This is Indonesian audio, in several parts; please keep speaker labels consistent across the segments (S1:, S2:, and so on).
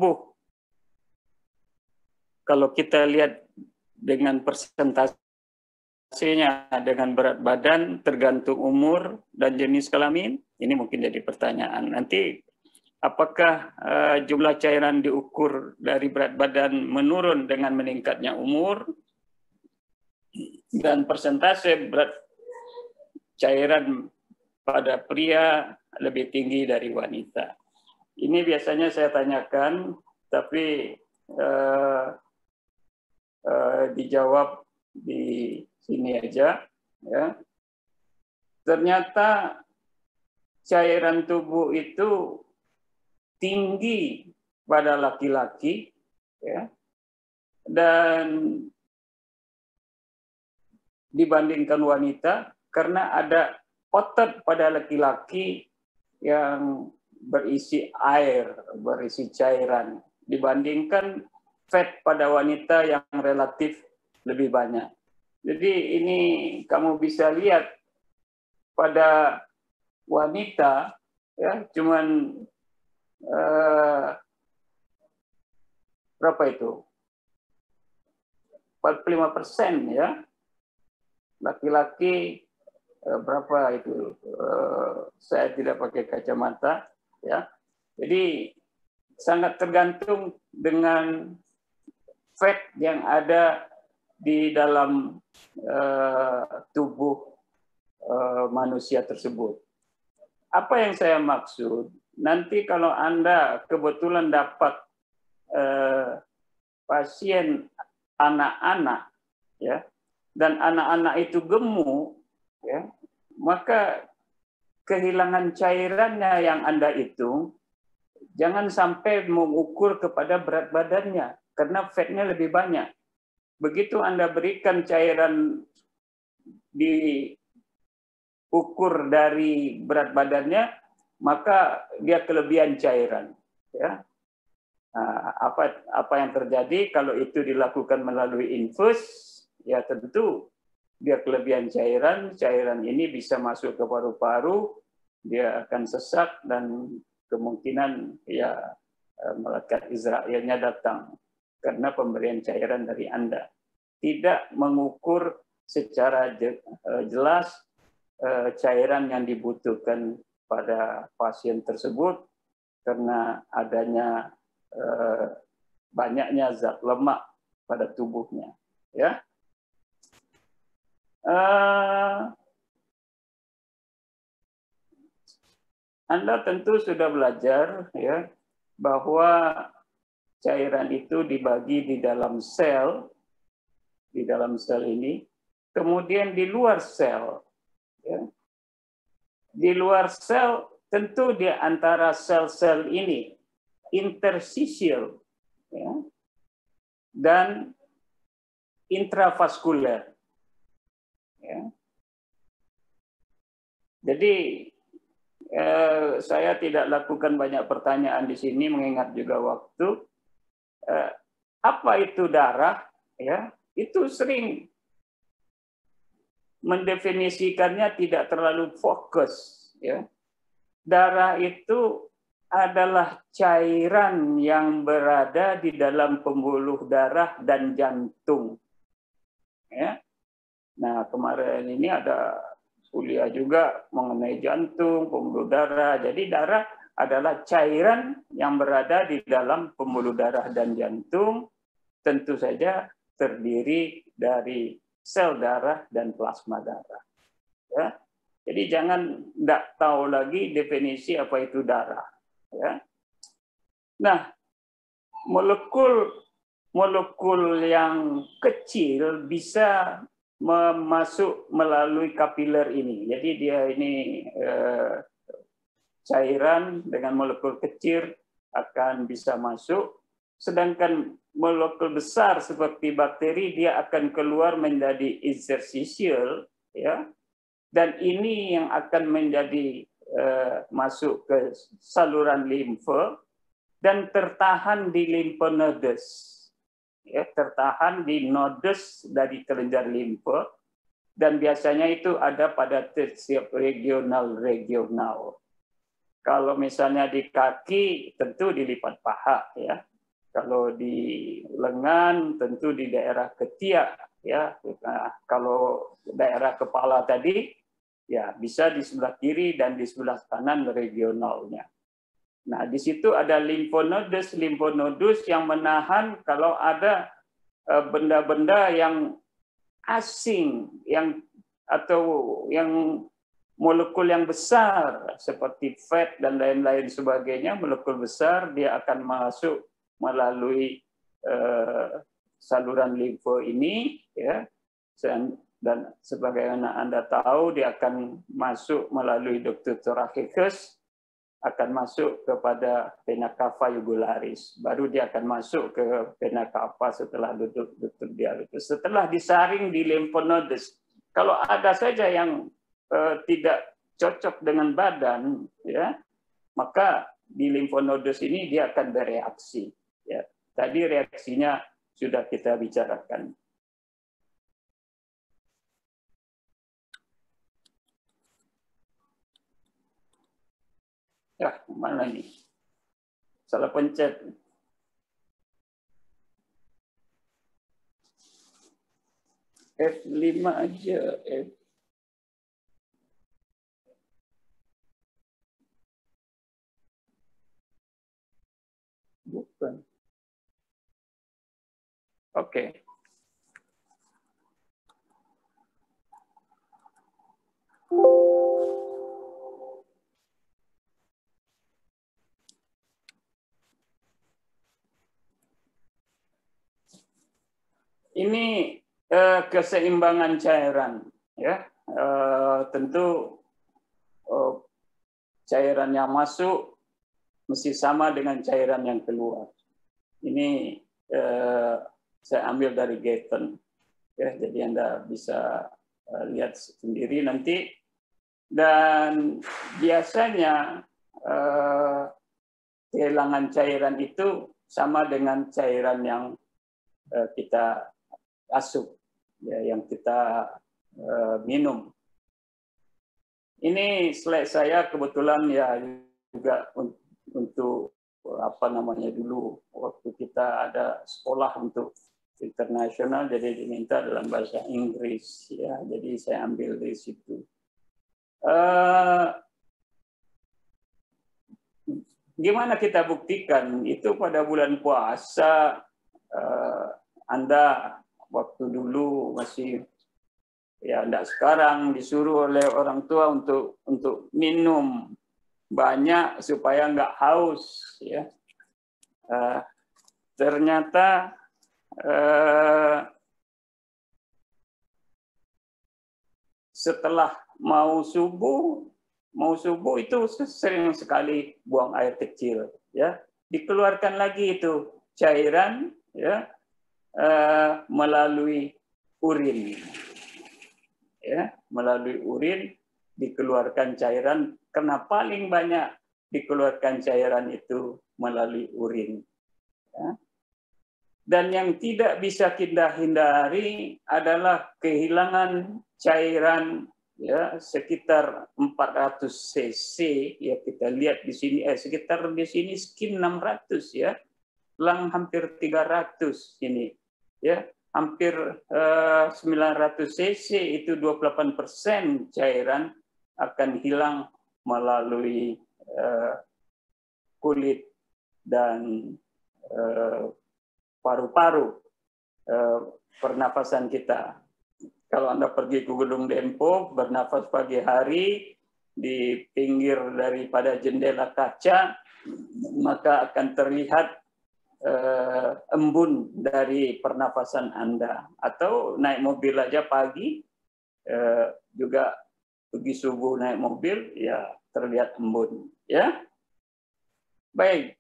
S1: tubuh, kalau kita lihat dengan persentasenya, dengan berat badan, tergantung umur dan jenis kelamin, ini mungkin jadi pertanyaan. Nanti apakah jumlah cairan diukur dari berat badan menurun dengan meningkatnya umur, dan persentase berat cairan pada pria lebih tinggi dari wanita. Ini biasanya saya tanyakan, tapi dijawab di sini aja. Ya. Ternyata cairan tubuh itu tinggi pada laki-laki, ya, dan dibandingkan wanita, karena ada otot pada laki-laki yang berisi air, berisi cairan, dibandingkan fat pada wanita yang relatif lebih banyak. Jadi ini kamu bisa lihat pada wanita, ya, cuman berapa itu? 45% ya. Laki-laki berapa itu? Saya tidak pakai kacamata, ya. Jadi sangat tergantung dengan fat yang ada di dalam tubuh manusia tersebut. Apa yang saya maksud? Nanti kalau Anda kebetulan dapat pasien anak-anak, ya, dan anak-anak itu gemuk, ya, maka kehilangan cairannya yang Anda hitung, jangan sampai mengukur kepada berat badannya, karena fatnya lebih banyak. Begitu Anda berikan cairan diukur dari berat badannya, maka dia kelebihan cairan. Ya. Nah, apa yang terjadi kalau itu dilakukan melalui infus? Ya tentu dia kelebihan cairan. Cairan ini bisa masuk ke paru-paru, dia akan sesak dan kemungkinan ya malaikat Israelnya datang karena pemberian cairan dari Anda. Tidak mengukur secara jelas cairan yang dibutuhkan pada pasien tersebut karena adanya banyaknya zat lemak pada tubuhnya, ya. Anda tentu sudah belajar, ya, bahwa cairan itu dibagi di dalam sel ini, kemudian di luar sel, ya. Di luar sel tentu di antara sel-sel ini interstisial, ya, dan intravaskuler. Ya. Jadi saya tidak lakukan banyak pertanyaan di sini mengingat juga waktu. Apa itu darah? Ya, itu sering mendefinisikannya tidak terlalu fokus. Ya. Darah itu adalah cairan yang berada di dalam pembuluh darah dan jantung. Ya. Nah, kemarin ini ada kuliah juga mengenai jantung, pembuluh darah. Jadi darah adalah cairan yang berada di dalam pembuluh darah dan jantung, tentu saja terdiri dari sel darah dan plasma darah. Ya. Jadi jangan tidak tahu lagi definisi apa itu darah. Ya. Nah, molekul yang kecil bisa masuk melalui kapiler ini. Jadi dia ini cairan dengan molekul kecil akan bisa masuk, sedangkan molekul besar seperti bakteri dia akan keluar menjadi interstitial, ya, dan ini yang akan menjadi masuk ke saluran limfe dan tertahan di limfonodes, ya, tertahan di nodes dari kelenjar limfe, dan biasanya itu ada pada setiap regional. Kalau misalnya di kaki, tentu di lipat paha, ya. Kalau di lengan tentu di daerah ketiak ya. Nah, kalau daerah kepala tadi ya bisa di sebelah kiri dan di sebelah kanan regionalnya. Nah, di situ ada limfonodus yang menahan kalau ada benda-benda yang asing atau yang molekul yang besar seperti fat dan lain-lain sebagainya, molekul besar dia akan masuk melalui saluran limfo ini ya, dan sebagaimana Anda tahu dia akan masuk melalui ductus thoraciceus, akan masuk kepada vena cava jugularis, baru dia akan masuk ke vena cava setelah ductus dialysis, setelah disaring di limfonodus. Kalau ada saja yang tidak cocok dengan badan ya, maka di limfonodus ini dia akan bereaksi ya. Tadi reaksinya sudah kita bicarakan. Ya, mana nih? Salah pencet. F5 aja. Bukan. Oke. Ini keseimbangan cairan, ya. Tentu cairan yang masuk mesti sama dengan cairan yang keluar. Ini saya ambil dari Gayton, ya. Jadi Anda bisa lihat sendiri nanti. Dan biasanya kehilangan cairan itu sama dengan cairan yang kita asup, ya, yang kita minum. Ini slide saya kebetulan ya juga untuk apa namanya dulu waktu kita ada sekolah untuk internasional, jadi diminta dalam bahasa Inggris ya, jadi saya ambil dari situ. Gimana kita buktikan itu pada bulan puasa? Anda waktu dulu masih ya enggak, sekarang disuruh oleh orang tua untuk minum banyak supaya enggak haus ya. Ternyata setelah mau subuh itu sering sekali buang air kecil ya, dikeluarkan lagi itu cairan ya melalui urin ya, melalui urin dikeluarkan cairan, karena paling banyak dikeluarkan cairan itu melalui urin ya. Dan yang tidak bisa kita hindari adalah kehilangan cairan ya, sekitar 400 cc ya, kita lihat di sini sekitar di sini skin 600 ya, lung hampir 300 ini ya, hampir 900 cc itu 28% cairan akan hilang melalui kulit dan paru-paru, pernafasan kita. Kalau Anda pergi ke Gunung Dempo, bernafas pagi hari di pinggir daripada jendela kaca, maka akan terlihat embun dari pernafasan Anda. Atau naik mobil aja pagi, juga pergi subuh naik mobil, ya terlihat embun. Ya, baik.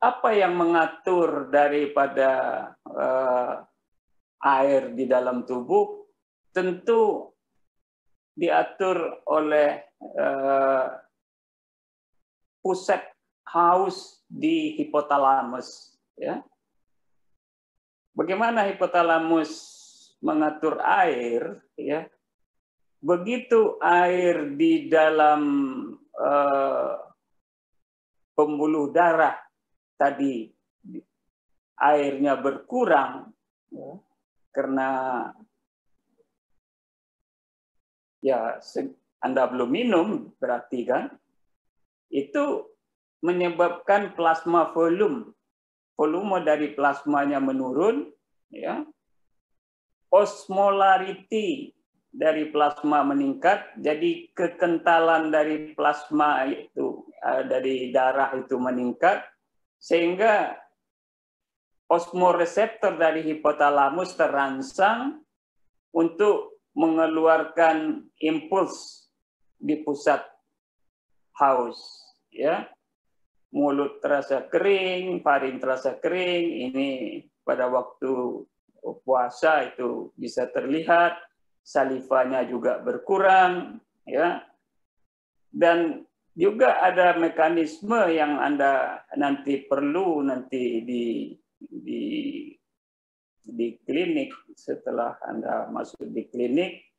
S1: Apa yang mengatur daripada air di dalam tubuh? Tentu diatur oleh pusat haus di hipotalamus. Ya. Bagaimana hipotalamus mengatur air? Ya. Begitu air di dalam pembuluh darah tadi airnya berkurang, ya, karena ya Anda belum minum berarti kan, itu menyebabkan plasma volume dari plasmanya menurun, ya, osmolarity dari plasma meningkat, jadi kekentalan dari plasma itu dari darah itu meningkat, sehingga osmoreseptor dari hipotalamus terangsang untuk mengeluarkan impuls di pusat haus, ya. Mulut terasa kering, faring terasa kering, ini pada waktu puasa itu bisa terlihat, salivanya juga berkurang, ya. Dan juga ada mekanisme yang Anda nanti perlu di klinik, setelah Anda masuk di klinik,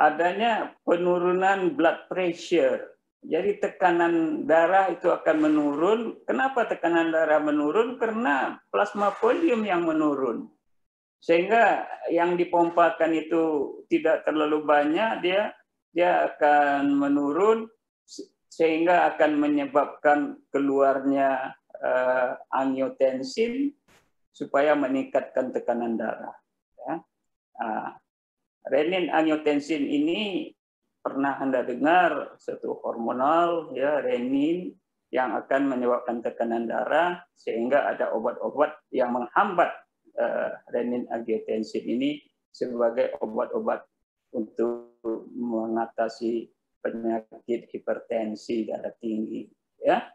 S1: adanya penurunan blood pressure. Jadi tekanan darah itu akan menurun. Kenapa tekanan darah menurun? Karena plasma volume yang menurun. Sehingga yang dipompakan itu tidak terlalu banyak, dia akan menurun, sehingga akan menyebabkan keluarnya angiotensin supaya meningkatkan tekanan darah. Ya. Renin angiotensin ini pernah Anda dengar, satu hormonal, ya, renin yang akan menyebabkan tekanan darah, sehingga ada obat-obat yang menghambat renin angiotensin ini sebagai obat-obat untuk mengatasi penyakit hipertensi darah tinggi, ya.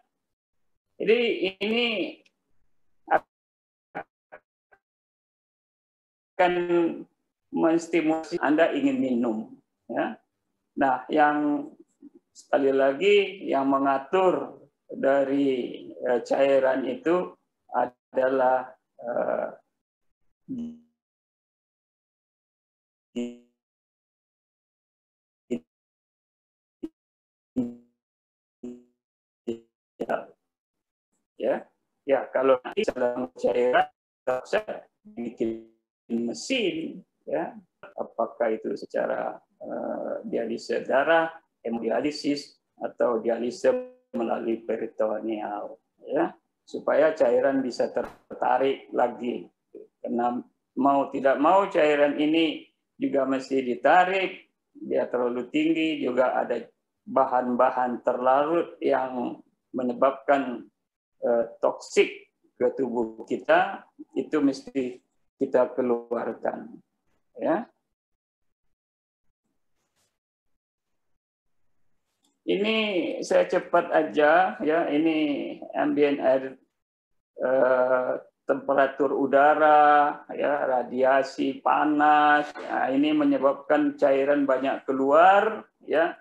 S1: Jadi ini akan menstimulasi Anda ingin minum, ya. Nah, yang sekali lagi yang mengatur dari cairan itu adalah ya kalau nanti dalam cairan saya bikin mesin, ya, apakah itu secara dialisis darah, hemodialisis, atau dialisis melalui peritoneal, ya, supaya cairan bisa tertarik lagi. Karena mau tidak mau cairan ini juga mesti ditarik, dia terlalu tinggi, juga ada bahan-bahan terlarut yang menyebabkan toksik ke tubuh kita, itu mesti kita keluarkan, ya. Ini saya cepat aja, ya. Ini ambient air, temperatur udara, ya, radiasi panas. Nah, ini menyebabkan cairan banyak keluar, ya.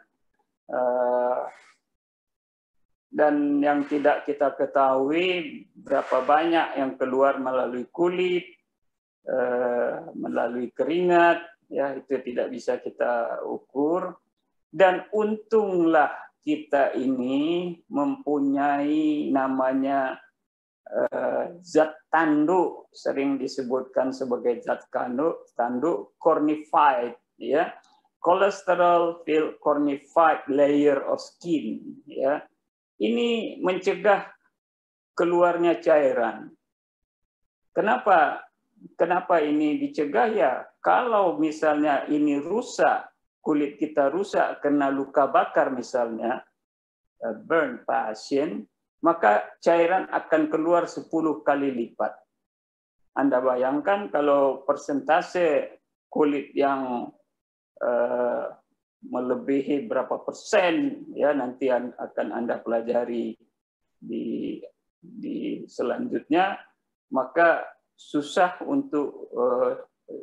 S1: Dan yang tidak kita ketahui berapa banyak yang keluar melalui kulit, melalui keringat, ya, itu tidak bisa kita ukur. Dan untunglah kita ini mempunyai namanya zat tanduk, sering disebutkan sebagai zat tanduk cornified, ya, cholesterol filled cornified layer of skin, ya. Ini mencegah keluarnya cairan. Kenapa ini dicegah, ya? Kalau misalnya ini rusak, kulit kita rusak karena luka bakar misalnya, burn pasien, maka cairan akan keluar 10 kali lipat. Anda bayangkan kalau persentase kulit yang melebihi berapa persen, ya, nanti akan Anda pelajari di selanjutnya, maka susah untuk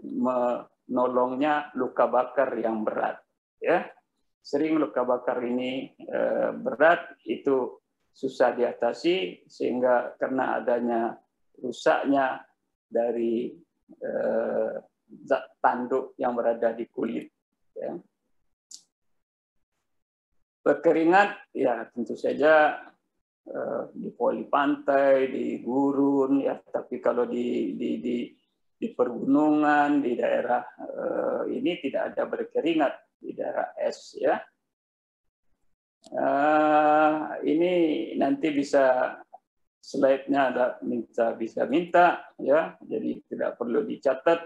S1: menolongnya luka bakar yang berat, ya. Sering luka bakar ini berat, itu susah diatasi, sehingga karena adanya rusaknya dari zat tanduk yang berada di kulit, ya. Berkeringat, ya, tentu saja di poli pantai, di gurun, ya. Tapi kalau di pergunungan, di daerah ini tidak ada berkeringat, di daerah es, ya. Ini nanti bisa slide-nya ada bisa minta, ya. Jadi tidak perlu dicatat.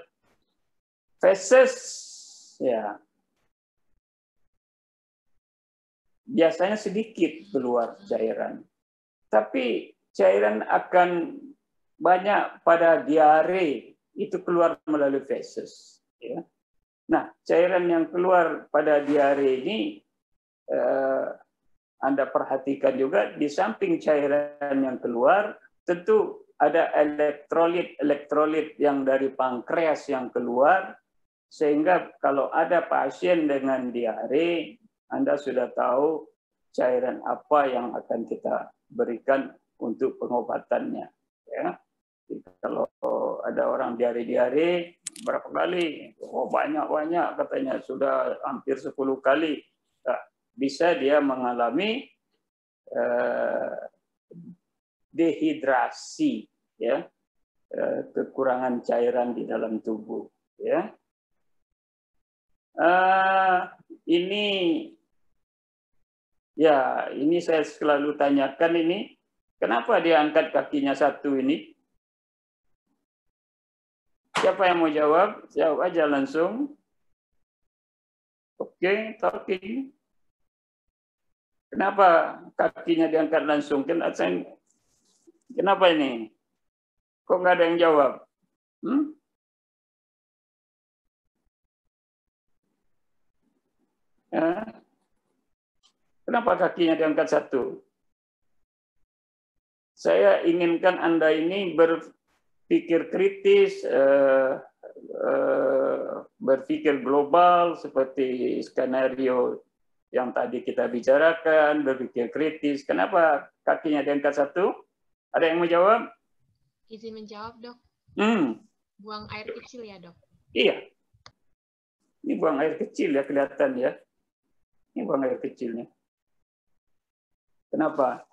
S1: Feses, ya. Biasanya sedikit keluar cairan. Tapi cairan akan banyak pada diare, itu keluar melalui feses. Ya. Nah, cairan yang keluar pada diare ini, Anda perhatikan juga di samping cairan yang keluar, tentu ada elektrolit yang dari pankreas yang keluar, sehingga kalau ada pasien dengan diare, Anda sudah tahu cairan apa yang akan kita berikan untuk pengobatannya. Ya. Jadi kalau ada orang diare-diare, berapa kali? Oh, banyak-banyak katanya, sudah hampir 10 kali. Nah, bisa dia mengalami dehidrasi, ya, kekurangan cairan di dalam tubuh. Ya. Ini ya, ini saya selalu tanyakan ini, kenapa dia angkat kakinya satu ini? Siapa yang mau jawab? Jawab aja langsung. Oke, talking. Kenapa kakinya diangkat langsung? Kenapa ini? Kok nggak ada yang jawab? Ya. Kenapa kakinya diangkat satu? Saya inginkan Anda ini berpikir kritis, berpikir global seperti skenario yang tadi kita bicarakan, berpikir kritis. Kenapa kakinya diangkat satu? Ada yang mau jawab?
S2: Izin menjawab, Dok. Buang air kecil ya, Dok?
S1: Iya. Ini buang air kecil ya, kelihatan ya. Ini buang air kecilnya. Kenapa?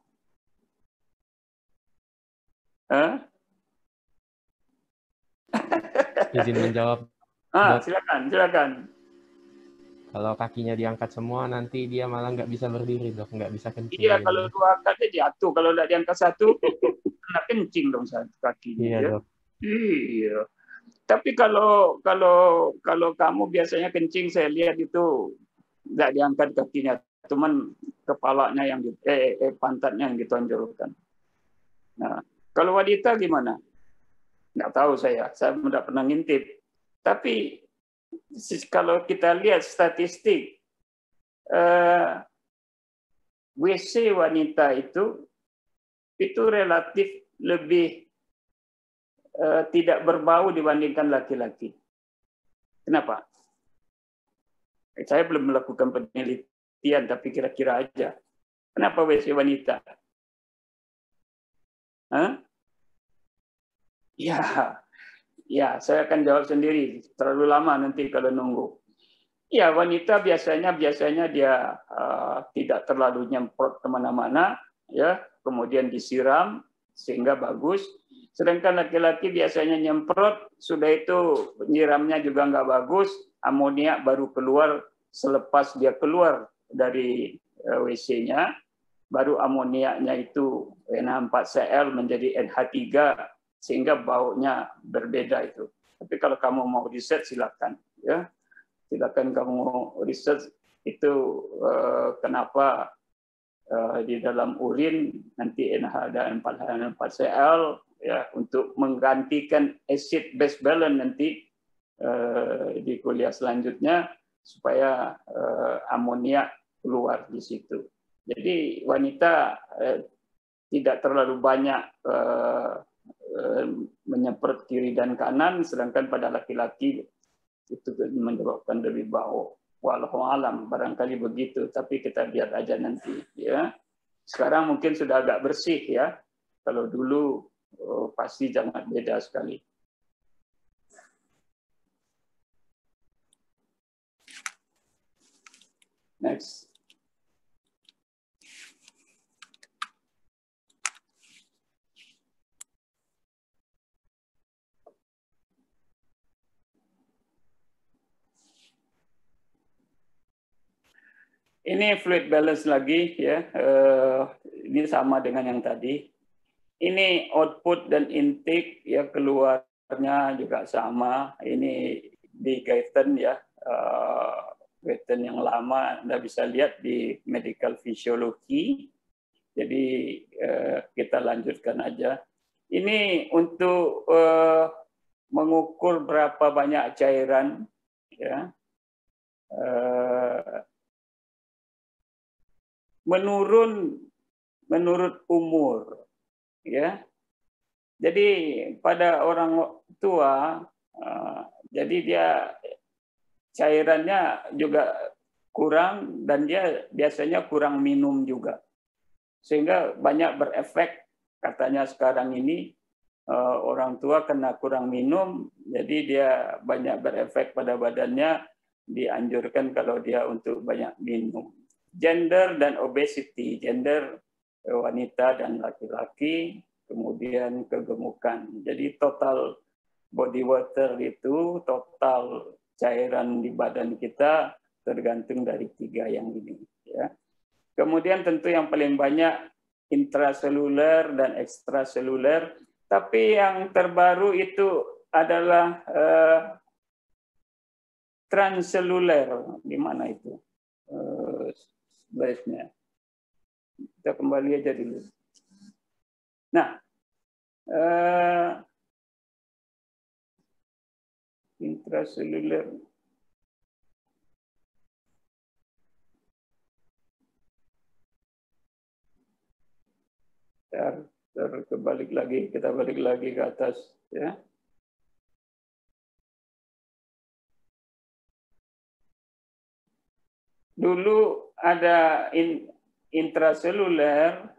S3: Izin menjawab.
S1: Silakan.
S3: Kalau kakinya diangkat semua, nanti dia malah nggak bisa berdiri, Dok. Nggak bisa kencing.
S1: Iya, kalau dua angkatnya jatuh. Kalau nggak diangkat satu, kena kencing dong kakinya.
S3: Iya,
S1: ya.
S3: Dok.
S1: Iya. Tapi kalau kamu biasanya kencing, saya lihat itu nggak diangkat kakinya, cuman kepalanya yang pantatnya yang ditonjolkan. Nah, kalau wanita gimana? Nggak tahu saya tidak pernah ngintip. Tapi kalau kita lihat statistik, WC wanita itu relatif lebih tidak berbau dibandingkan laki-laki. Kenapa? Saya belum melakukan penelitian, tapi kira-kira aja. Kenapa WC wanita? Ya, saya akan jawab sendiri. Terlalu lama nanti kalau nunggu. Ya, wanita biasanya dia tidak terlalu nyemprot kemana-mana, ya, kemudian disiram sehingga bagus. Sedangkan laki-laki biasanya nyemprot, sudah itu penyiramnya juga nggak bagus, amoniak baru keluar selepas dia keluar dari WC-nya, baru amoniaknya itu NH4Cl menjadi NH3, sehingga baunya berbeda itu. Tapi kalau kamu mau riset, silakan. Ya. Silakan kamu riset itu kenapa di dalam urin nanti NH dan NH4Cl, ya, untuk menggantikan acid base balance nanti di kuliah selanjutnya supaya amoniak keluar di situ. Jadi wanita tidak terlalu banyak menyemprot kiri dan kanan, sedangkan pada laki-laki itu menyebabkan lebih bau. Wallahu alam, barangkali begitu, tapi kita lihat aja nanti. Ya, sekarang mungkin sudah agak bersih ya. Kalau dulu pasti sangat beda sekali. Next. Ini fluid balance lagi ya. Ini sama dengan yang tadi. Ini output dan intake ya, keluarnya juga sama. Ini di Guyton ya. Guyton yang lama Anda bisa lihat di medical physiology. Jadi kita lanjutkan aja. Ini untuk mengukur berapa banyak cairan ya. Menurut umur ya. Jadi pada orang tua jadi dia cairannya juga kurang dan dia biasanya kurang minum juga. Sehingga banyak berefek katanya sekarang ini orang tua kena kurang minum, jadi dia banyak berefek pada badannya, dianjurkan kalau dia untuk banyak minum. Gender dan obesity, gender wanita dan laki-laki, kemudian kegemukan. Jadi total body water itu, total cairan di badan kita tergantung dari 3 yang ini. Ya. Kemudian tentu yang paling banyak intraseluler dan ekstraseluler. Tapi yang terbaru itu adalah transseluler. Di mana itu? Slide-nya. Kita kembali aja dulu. Nah, intraseluler. Kebalik lagi, kita balik lagi ke atas ya. Dulu ada intraseluler,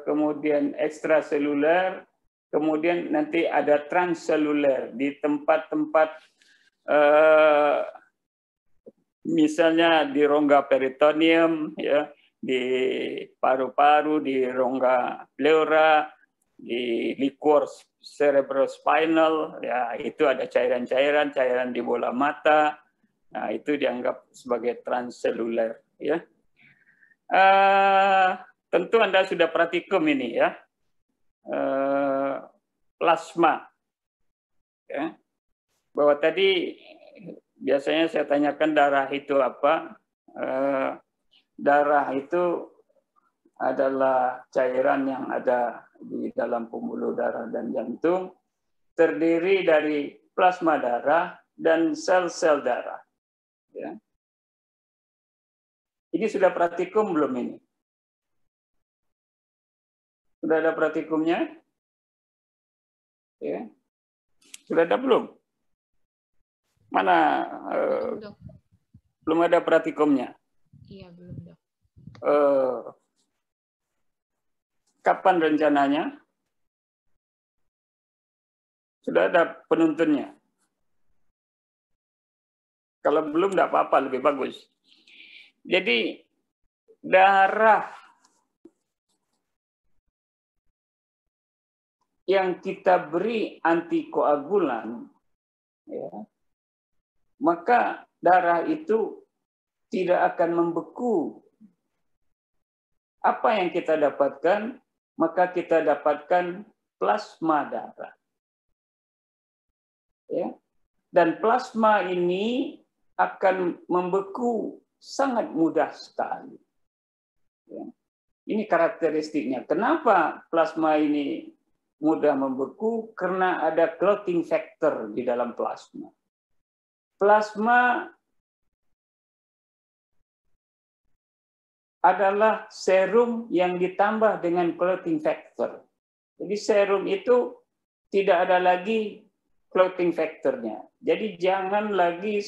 S1: kemudian ekstraseluler, kemudian nanti ada transseluler di tempat-tempat misalnya di rongga peritoneum ya, di paru-paru, di rongga pleura, di liquor cerebrospinal, ya itu ada cairan di bola mata, nah itu dianggap sebagai transseluler, ya. Tentu Anda sudah praktikum ini ya, plasma, ya. Bahwa tadi biasanya saya tanyakan darah itu apa? Darah itu adalah cairan yang ada di dalam pembuluh darah dan jantung, terdiri dari plasma darah dan sel-sel darah. Ya. Ini sudah praktikum belum ini? Sudah ada praktikumnya? Ya. Sudah ada belum? Mana? Belum ada praktikumnya?
S2: Iya, belum, Dok.
S1: Kapan rencananya? Sudah ada penuntunnya? Kalau belum, tidak apa-apa, lebih bagus. Jadi, darah yang kita beri antikoagulan, ya, maka darah itu tidak akan membeku. Apa yang kita dapatkan? Maka kita dapatkan plasma darah. Ya. Dan plasma ini akan membeku sangat mudah sekali. Ya. Ini karakteristiknya. Kenapa plasma ini mudah membeku? Karena ada clotting factor di dalam plasma. Plasma adalah serum yang ditambah dengan clotting factor. Jadi serum itu tidak ada lagi clotting factornya. Jadi jangan lagi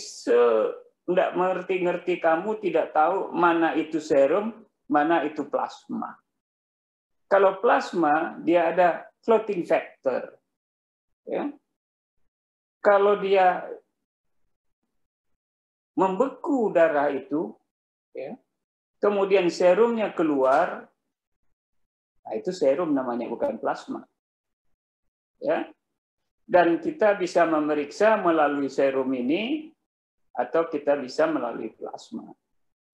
S1: tidak mengerti-ngerti, kamu tidak tahu mana itu serum, mana itu plasma. Kalau plasma dia ada clotting factor. Ya. Kalau dia membeku darah itu, ya, kemudian serumnya keluar, nah itu serum namanya, bukan plasma. Ya. Dan kita bisa memeriksa melalui serum ini, atau kita bisa melalui plasma.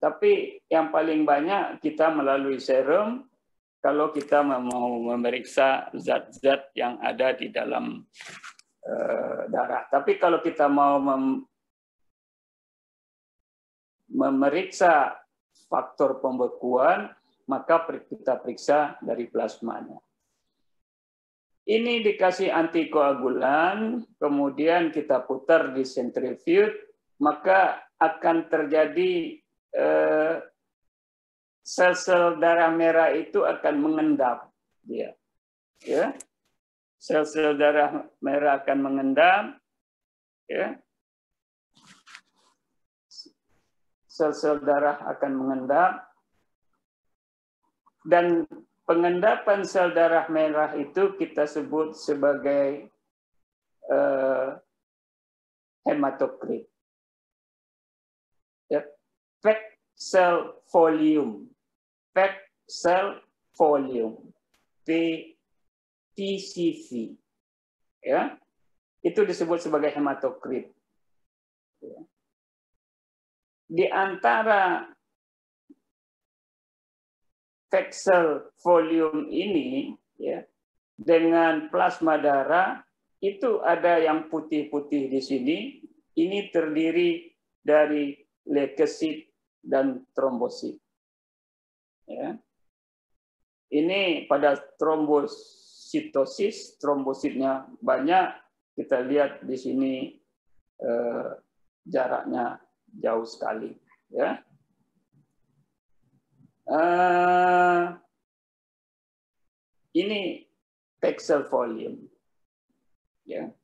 S1: Tapi yang paling banyak kita melalui serum kalau kita mau memeriksa zat-zat yang ada di dalam darah. Tapi kalau kita mau memeriksa faktor pembekuan, maka kita periksa dari plasmanya. Ini dikasih antikoagulan, kemudian kita putar di centrifuge, maka akan terjadi sel-sel darah merah itu akan mengendap. Ya. Sel-sel darah merah akan mengendap. Ya. Sel-sel darah akan mengendap. Dan pengendapan sel darah merah itu kita sebut sebagai hematokrit. Ya. Fat cell volume. Fat cell volume. PCV. Ya. Itu disebut sebagai hematokrit. Ya. Di antara fat cell volume ini, ya, dengan plasma darah itu ada yang putih-putih di sini. Ini terdiri dari leukosit dan trombosit. Ya. Ini pada trombositosis, trombositnya banyak. Kita lihat di sini jaraknya jauh sekali. Ya. Ini pixel volume. Ya.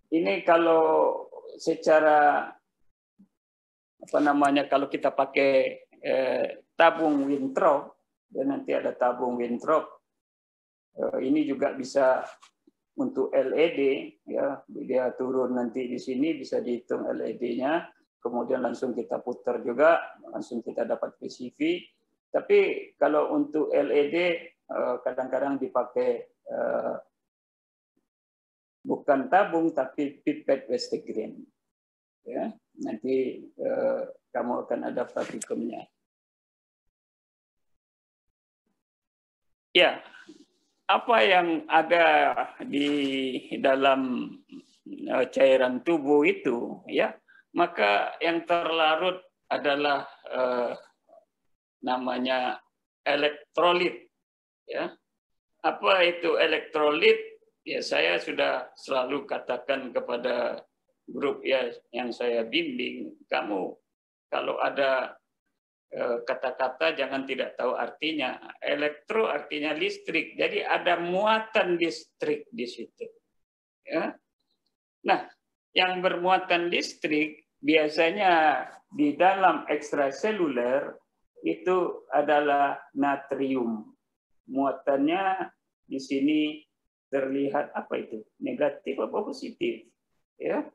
S1: Ini kalau secara kalau kita pakai tabung Winthrop, dan nanti ada tabung Winthrop, ini juga bisa untuk LED, ya, dia turun nanti di sini bisa dihitung LED-nya, kemudian langsung kita putar juga, langsung kita dapat PCV. Tapi kalau untuk LED kadang-kadang dipakai bukan tabung tapi pipette Westgren. Ya, nanti kamu akan ada praktikumnya. Ya, apa yang ada di dalam cairan tubuh itu, ya, maka yang terlarut adalah namanya elektrolit. Ya, apa itu elektrolit? Ya, saya sudah selalu katakan kepada grup ya yang saya bimbing, kamu kalau ada kata-kata jangan tidak tahu artinya. Elektro artinya listrik, jadi ada muatan listrik di situ. Ya. Nah, yang bermuatan listrik biasanya di dalam ekstraseluler itu adalah natrium. Muatannya di sini terlihat apa itu? Negatif apa positif? Ya,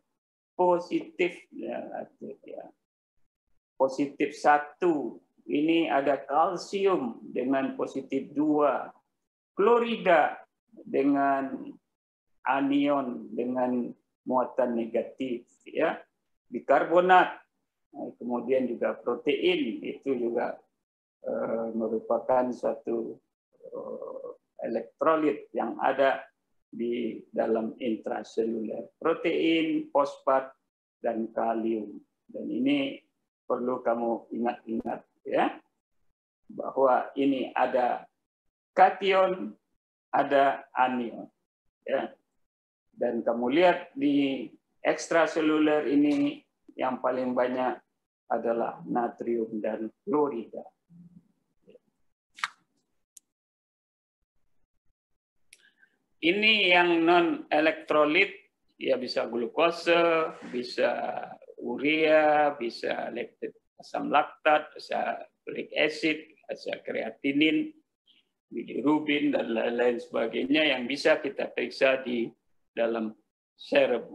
S1: positif. Ya. Positif 1. Ini ada kalsium dengan positif 2. Klorida dengan anion dengan muatan negatif. Ya. Bikarbonat. Kemudian juga protein itu juga merupakan suatu elektrolit yang ada di dalam intraseluler. Protein, fosfat, dan kalium. Dan ini perlu kamu ingat-ingat, ya, bahwa ini ada kation, ada anion. Ya. Dan kamu lihat di ekstraseluler ini yang paling banyak adalah natrium dan klorida. Ini yang non-elektrolit, ya bisa glukose, bisa urea, bisa asam laktat, bisa uric acid, bisa kreatinin, bilirubin, dan lain-lain sebagainya yang bisa kita periksa di dalam serum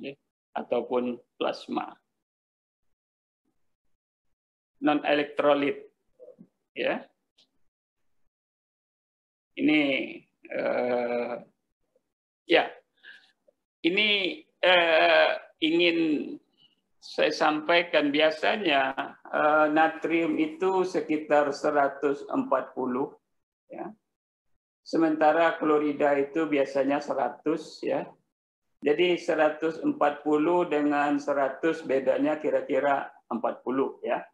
S1: ya, ataupun plasma. Non-elektrolit, ya. Ini ya, ini ingin saya sampaikan biasanya natrium itu sekitar 140 ya. Sementara klorida itu biasanya 100 ya. Jadi 140 dengan 100 bedanya kira-kira 40 ya.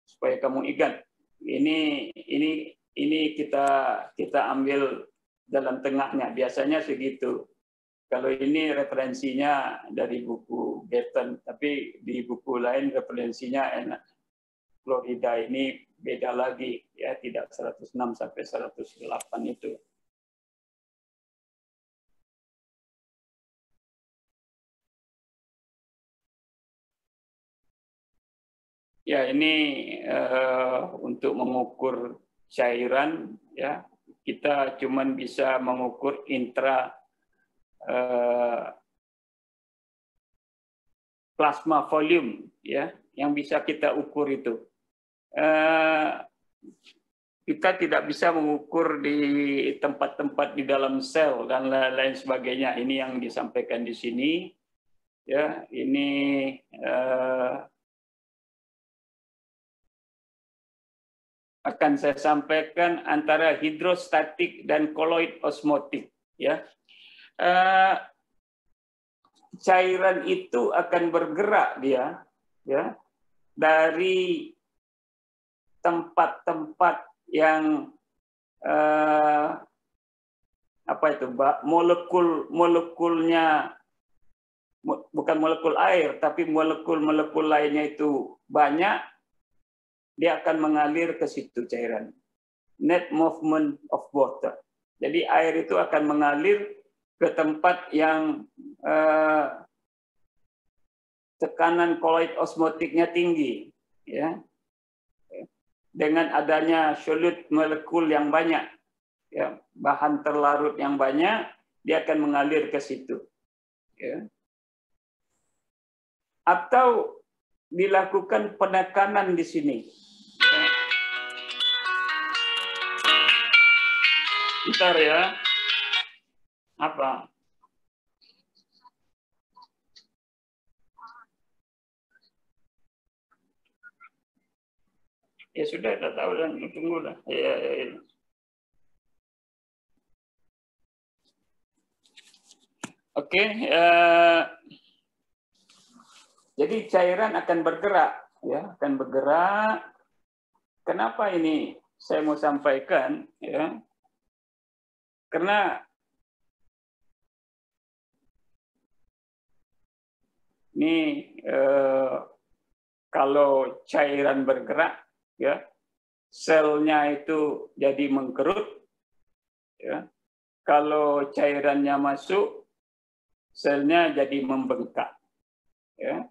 S1: Supaya kamu ingat. Ini kita ambil dalam tengahnya, biasanya segitu. Kalau ini referensinya dari buku Burton, tapi di buku lain referensinya enak. Klorida ini beda lagi, ya tidak 106 sampai 108 itu. Ya ini untuk mengukur cairan, ya kita cuman bisa mengukur intra plasma volume ya yang bisa kita ukur itu. Kita tidak bisa mengukur di tempat-tempat di dalam sel dan lain sebagainya. Ini yang disampaikan di sini ya, ini akan saya sampaikan antara hidrostatik dan koloid osmotik ya. Cairan itu akan bergerak dia ya dari tempat-tempat yang apa itu molekulnya bukan molekul air tapi molekul lainnya itu banyak, dia akan mengalir ke situ cairan. Net movement of water. Jadi air itu akan mengalir ke tempat yang tekanan koloid osmotiknya tinggi, ya. Dengan adanya solute molekul yang banyak, ya, bahan terlarut yang banyak, dia akan mengalir ke situ. Ya. Atau dilakukan penekanan di sini. Ya. Bentar ya. Apa? Ya sudah, kita tahu dan tunggulah. Ya. Oke, jadi cairan akan bergerak, ya, akan bergerak. Kenapa ini saya mau sampaikan, ya? Karena ini kalau cairan bergerak, ya, selnya itu jadi mengkerut, ya. Kalau cairannya masuk, selnya jadi membengkak, ya.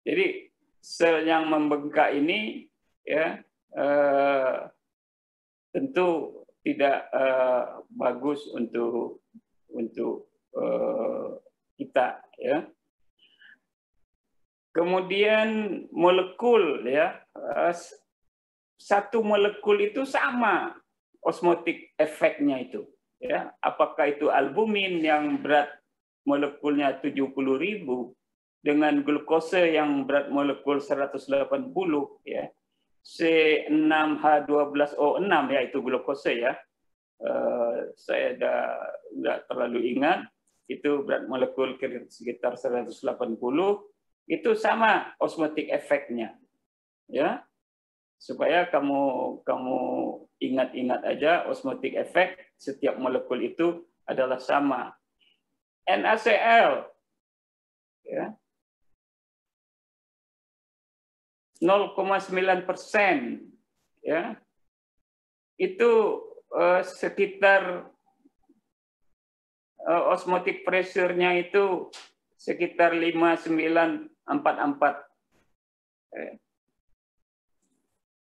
S1: Jadi sel yang membengkak ini, ya, tentu tidak bagus untuk kita, ya. Kemudian molekul, ya, satu molekul itu sama osmotik efeknya itu, ya. Apakah itu albumin yang berat molekulnya 70.000 dengan glukosa yang berat molekul 180, ya. C6H12O6, ya, itu glukosa, ya. Saya tidak terlalu ingat, itu berat molekul sekitar 180. Itu sama osmotik efeknya, ya, supaya kamu ingat-ingat aja osmotik efek setiap molekul itu adalah sama. NaCl, ya, 0,9%, ya, itu sekitar osmotic pressure-nya itu sekitar 5944.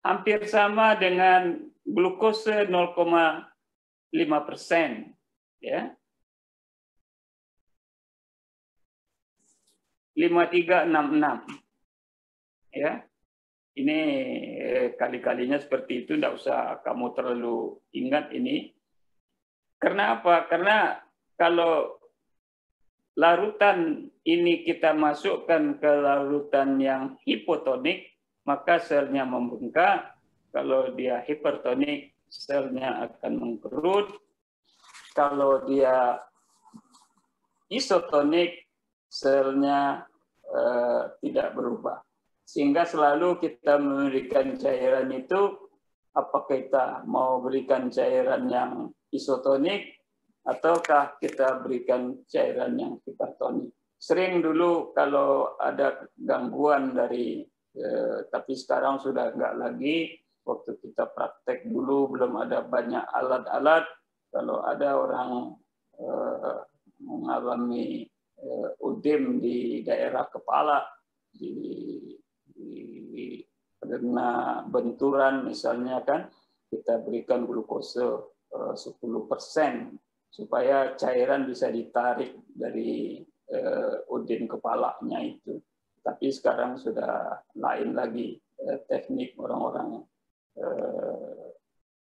S1: Hampir sama dengan glukosa 0,5%, ya. 5366. Ya. Ini kali-kalinya seperti itu, tidak usah kamu terlalu ingat ini. Karena apa? Karena kalau larutan ini kita masukkan ke larutan yang hipotonik, maka selnya membengkak. Kalau dia hipertonik, selnya akan mengkerut. Kalau dia isotonik, selnya tidak berubah. Sehingga selalu kita memberikan cairan itu, apakah kita mau berikan cairan yang isotonik, ataukah kita berikan cairan yang hipertonik. Sering dulu kalau ada gangguan dari, tapi sekarang sudah enggak lagi. Waktu kita praktek dulu belum ada banyak alat-alat. Kalau ada orang mengalami udem di daerah kepala, karena benturan misalnya kan, kita berikan glukose 10% supaya cairan bisa ditarik dari udin kepalanya itu. Tapi sekarang sudah lain lagi teknik orang-orang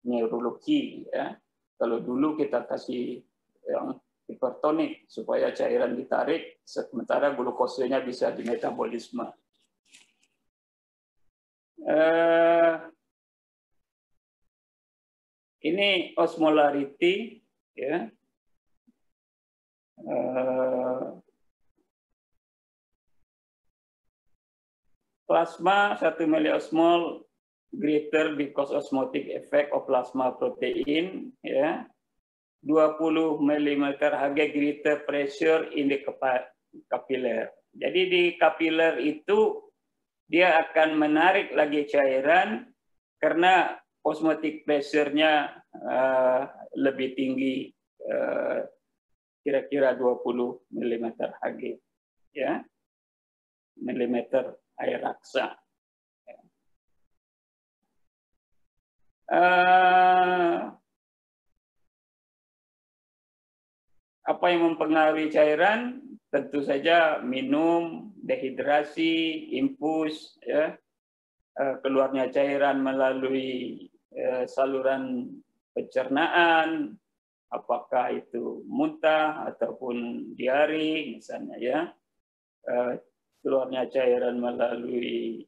S1: neurologi, ya. Kalau dulu kita kasih yang hipertonik supaya cairan ditarik, sementara glukosenya bisa dimetabolisme. Ini osmolarity, ya. Plasma 1 miliosmol greater because osmotic effect of plasma protein, ya. 20 mm Hg greater pressure in the capillary. Jadi di kapiler itu dia akan menarik lagi cairan karena osmotic pressure-nya lebih tinggi, kira-kira 20 mm Hg, ya. Milimeter air raksa. Apa yang mempengaruhi cairan? Tentu saja minum, dehidrasi, infus, ya, keluarnya cairan melalui saluran pencernaan, apakah itu muntah ataupun diare misalnya, ya, keluarnya cairan melalui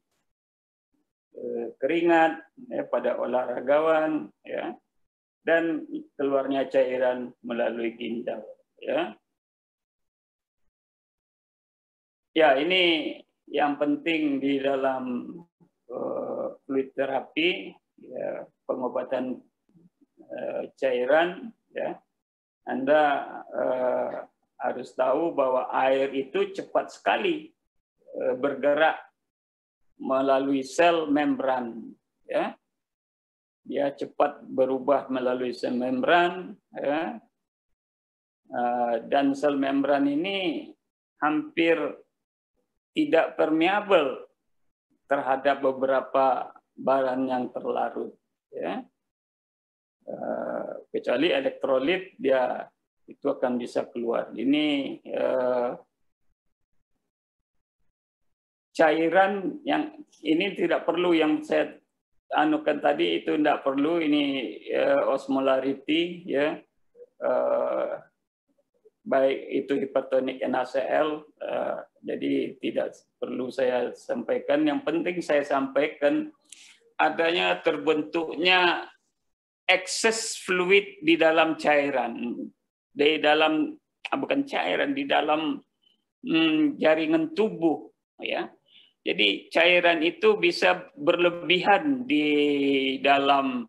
S1: keringat, ya, pada olahragawan, ya, dan keluarnya cairan melalui ginjal, ya. Ya, ini yang penting di dalam fluid terapi, ya, pengobatan cairan, ya. Anda harus tahu bahwa air itu cepat sekali bergerak melalui sel membran, ya. Dia cepat berubah melalui sel membran, ya. Dan sel membran ini hampir tidak permeabel terhadap beberapa barang yang terlarut, ya. Kecuali elektrolit, dia itu akan bisa keluar. Ini cairan yang ini tidak perlu, yang saya anukan tadi itu tidak perlu. Ini osmolarity, ya, baik itu hipertonik NaCl, jadi tidak perlu saya sampaikan. Yang penting saya sampaikan adanya terbentuknya ekses fluid di dalam cairan, di dalam bukan cairan, di dalam jaringan tubuh, ya. Jadi cairan itu bisa berlebihan di dalam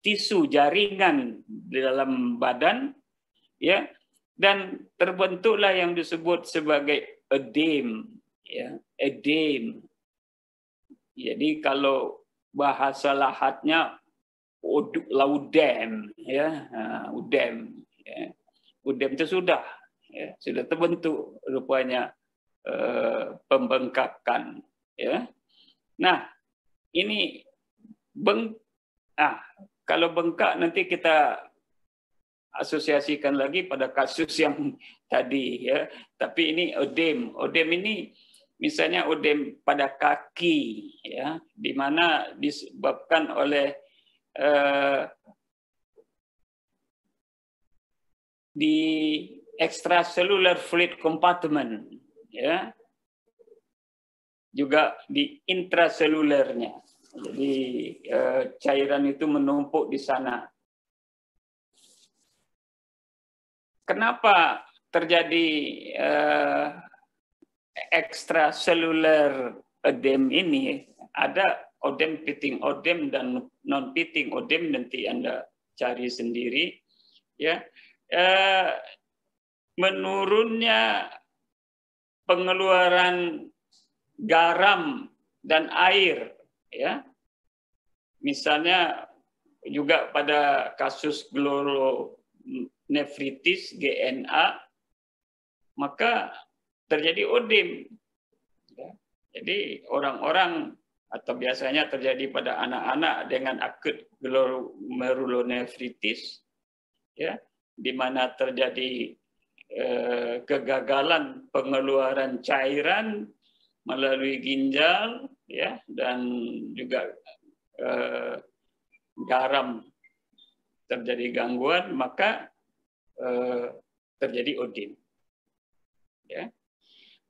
S1: tisu jaringan di dalam badan, ya, dan terbentuklah yang disebut sebagai edem, ya, edem. Jadi kalau bahasa lahatnya laudem, ya, udem, ya. Udem itu sudah, ya, sudah terbentuk rupanya pembengkakan, ya. Nah, ini kalau bengkak nanti kita asosiasikan lagi pada kasus yang tadi, ya. Tapi ini odem. Odem ini misalnya odem pada kaki, ya, di mana disebabkan oleh di extracellular fluid compartment, ya, juga di intraselulernya. Jadi cairan itu menumpuk di sana. Kenapa terjadi extracellular edem ini? Ada odem, pitting odem, dan non pitting odem, nanti Anda cari sendiri. Ya, menurunnya pengeluaran garam dan air, ya. Misalnya juga pada kasus glomerulonefritis GNA, maka terjadi odem. Ya. Jadi orang-orang, atau biasanya terjadi pada anak-anak dengan akut glomerulonefritis, ya, di mana terjadi kegagalan pengeluaran cairan melalui ginjal, ya, dan juga garam terjadi gangguan, maka terjadi odem, ya.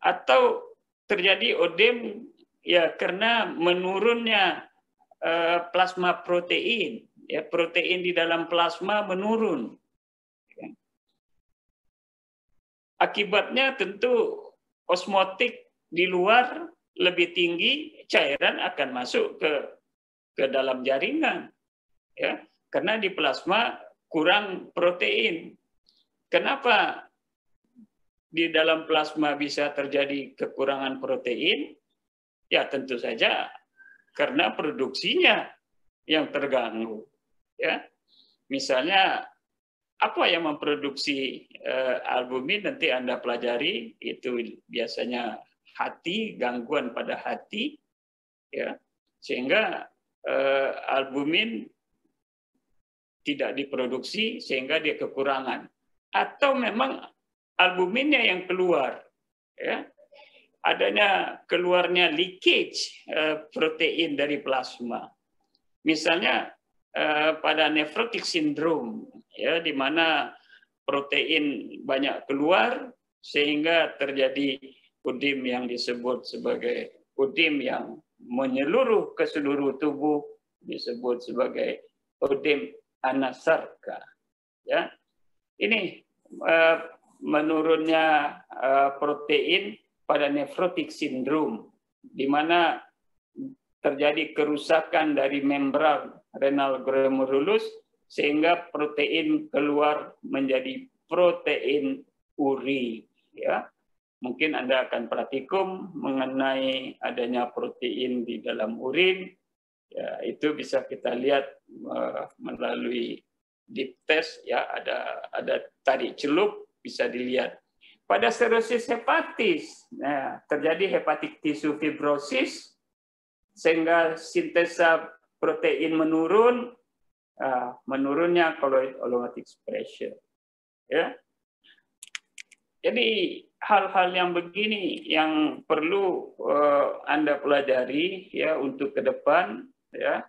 S1: Atau terjadi odem, ya, karena menurunnya plasma protein, ya, protein di dalam plasma menurun. Akibatnya tentu osmotik di luar lebih tinggi, cairan akan masuk ke dalam jaringan, ya, karena di plasma kurang protein. Kenapa di dalam plasma bisa terjadi kekurangan protein? Ya, tentu saja karena produksinya yang terganggu, ya. Misalnya apa yang memproduksi albumin, nanti Anda pelajari, itu biasanya hati, gangguan pada hati, ya, sehingga albumin tidak diproduksi sehingga dia kekurangan, atau memang albuminnya yang keluar, ya, adanya keluarnya leakage protein dari plasma, misalnya pada nephrotic syndrome, ya, di mana protein banyak keluar sehingga terjadi odem yang disebut sebagai odem yang menyeluruh ke seluruh tubuh, disebut sebagai odem anasarka, ya. Ini menurunnya protein pada nephrotic syndrome, di mana terjadi kerusakan dari membran renal glomerulus sehingga protein keluar menjadi protein uri, ya. Mungkin Anda akan praktikum mengenai adanya protein di dalam urin, ya, itu bisa kita lihat melalui deep test, ya, ada tarik celup, bisa dilihat. Pada cirrhosis hepatis, nah, terjadi hepatic tissue fibrosis sehingga sintesa protein menurun, menurunnya colloid expression, ya. Jadi hal-hal yang begini yang perlu Anda pelajari, ya, untuk ke depan, ya.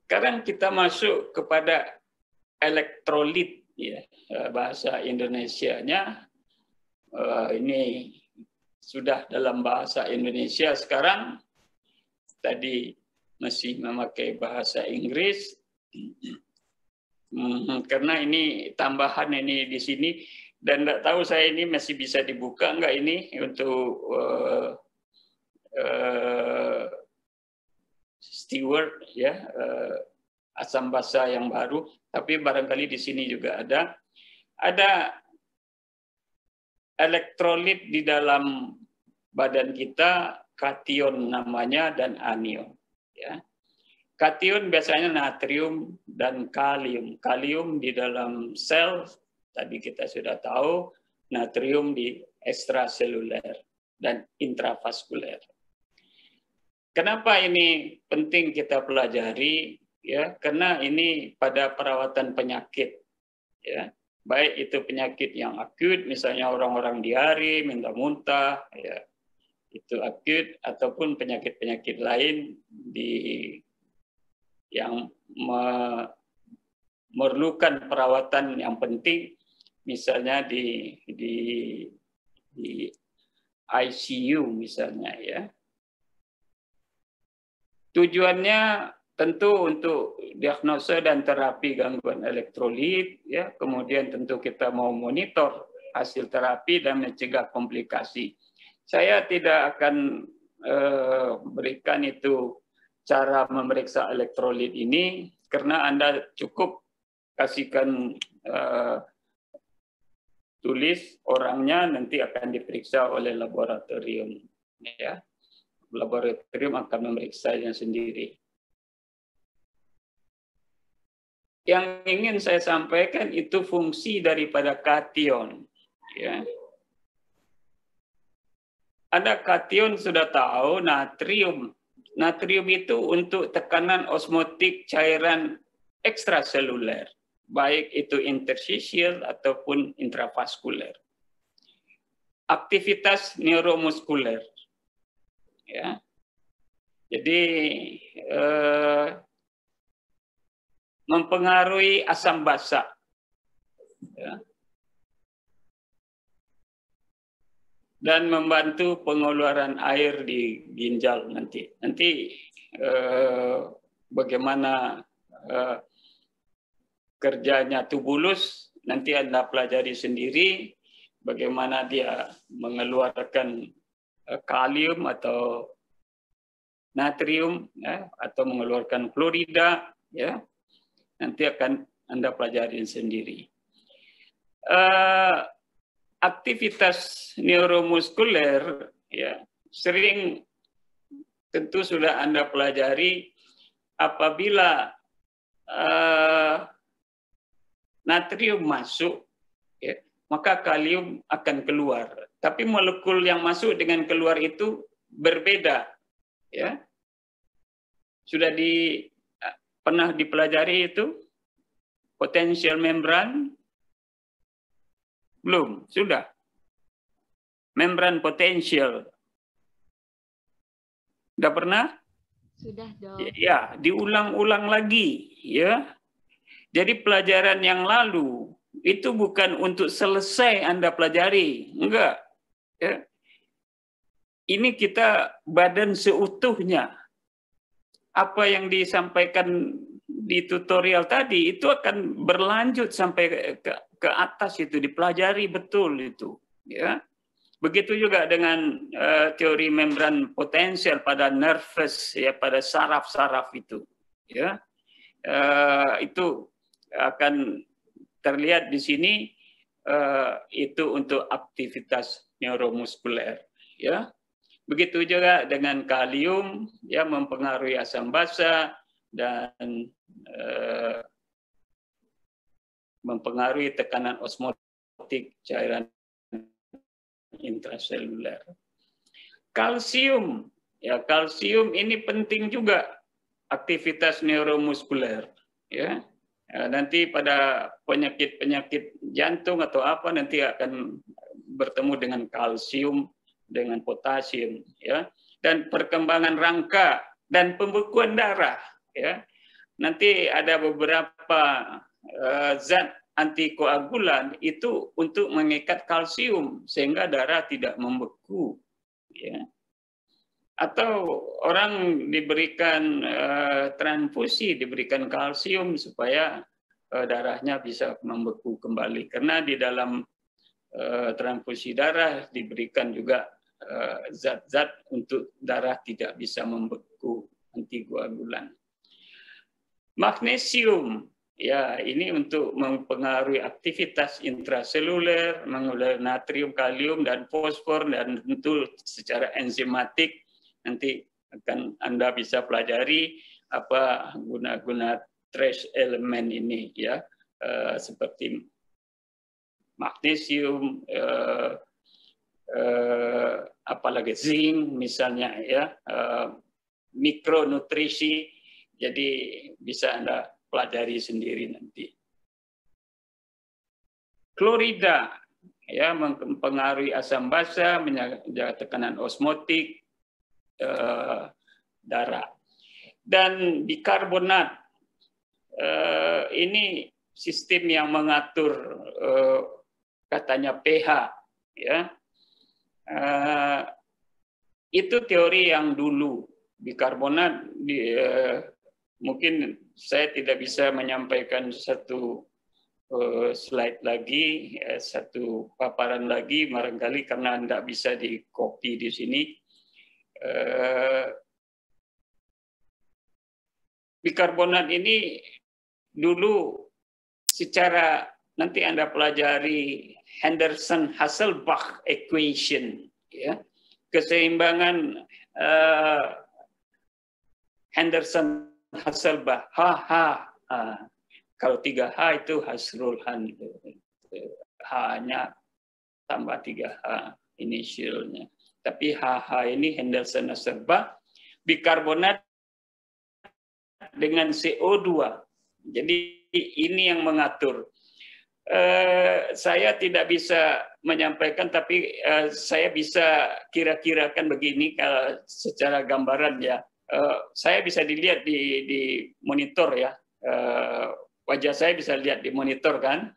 S1: Sekarang kita masuk kepada elektrolit, ya, bahasa Indonesianya. Ini sudah dalam bahasa Indonesia sekarang, tadi masih memakai bahasa Inggris, karena ini tambahan ini di sini, dan nggak tahu saya ini masih bisa dibuka nggak ini untuk steward, ya, asam basa yang baru, tapi barangkali di sini juga ada elektrolit di dalam badan kita, kation namanya dan anion, ya. Kation biasanya natrium dan kalium. Kalium di dalam sel, tadi kita sudah tahu, natrium di ekstraseluler dan intravaskuler. Kenapa ini penting kita pelajari, ya? Karena ini pada perawatan penyakit, ya. Baik itu penyakit yang akut, misalnya orang-orang diare, muntah-muntah, ya. itu akut ataupun penyakit-penyakit lain yang memerlukan perawatan yang penting, misalnya di ICU misalnya ya. Tujuannya tentu untuk diagnosa dan terapi gangguan elektrolit ya, kemudian tentu kita mau monitor hasil terapi dan mencegah komplikasi. Saya tidak akan berikan itu cara memeriksa elektrolit ini karena Anda cukup kasihkan tulis orangnya, nanti akan diperiksa oleh laboratorium ya. Laboratorium akan memeriksanya sendiri. Yang ingin saya sampaikan itu fungsi daripada kation ya. Ada kation sudah tahu natrium. Natrium itu untuk tekanan osmotik cairan ekstraseluler, baik itu interstisial ataupun intravaskuler. Aktivitas neuromuskuler. Ya. Jadi mempengaruhi asam basa. Ya. Dan membantu pengeluaran air di ginjal nanti. Nanti bagaimana kerjanya tubulus nanti Anda pelajari sendiri, bagaimana dia mengeluarkan kalium atau natrium ya, atau mengeluarkan klorida ya. Nanti akan Anda pelajari sendiri. Aktivitas neuromuskuler ya sering tentu sudah Anda pelajari apabila natrium masuk ya, maka kalium akan keluar. Tapi molekul yang masuk dengan keluar itu berbeda, ya. Sudah pernah dipelajari itu potential membran? Belum, sudah. Membran potential. Sudah pernah?
S2: Sudah dong.
S1: Ya, diulang-ulang lagi, ya. Jadi pelajaran yang lalu itu bukan untuk selesai Anda pelajari, enggak. Ya. Ini kita badan seutuhnya. Apa yang disampaikan di tutorial tadi itu akan berlanjut sampai ke atas itu, dipelajari betul itu. Ya. Begitu juga dengan teori membran potensial pada nervous, ya, pada saraf-saraf itu. Ya. Itu akan terlihat di sini, itu untuk aktivitas neuromuskuler. Ya. Begitu juga dengan kalium, ya, mempengaruhi asam basa dan mempengaruhi tekanan osmotik cairan intraseluler. Kalsium, ya, kalsium ini penting juga aktivitas neuromuskuler, ya. Nanti pada penyakit-penyakit jantung atau apa nanti akan bertemu dengan kalsium dengan potasium, ya. Dan perkembangan rangka dan pembekuan darah, ya. Nanti ada beberapa zat antikoagulan itu untuk mengikat kalsium sehingga darah tidak membeku, ya. Atau orang diberikan transfusi, diberikan kalsium supaya darahnya bisa membeku kembali, karena di dalam transfusi darah diberikan juga zat-zat untuk darah tidak bisa membeku, antikoagulan. Magnesium, ya, ini untuk mempengaruhi aktivitas intraseluler, mengeluarkan natrium, kalium, dan fosfor, dan tentu secara enzimatik nanti akan Anda bisa pelajari apa guna-guna trace elemen ini, ya, seperti magnesium, apalagi zinc misalnya, ya, mikronutrisi. Jadi bisa Anda pelajari sendiri nanti. Klorida, ya, mempengaruhi asam basa, menjaga tekanan osmotik darah. Dan bikarbonat ini sistem yang mengatur katanya pH, ya. Itu teori yang dulu. Bikarbonat mungkin saya tidak bisa menyampaikan satu slide lagi, satu paparan lagi, barangkali karena tidak bisa di-copy di sini. Bikarbonat ini dulu secara, nanti Anda pelajari Henderson-Hasselbalch equation, ya, keseimbangan Henderson-Hasselbalch, HH. Kalau 3H itu Hasrulhan, H-nya tambah 3H inisialnya. Tapi HH ini Henderson-Hasselbalch, bikarbonat dengan CO2. Jadi ini yang mengatur. Saya tidak bisa menyampaikan, tapi saya bisa kira-kirakan begini kalau secara gambaran, ya. Saya bisa dilihat di monitor, ya. Wajah saya bisa lihat di monitor, kan.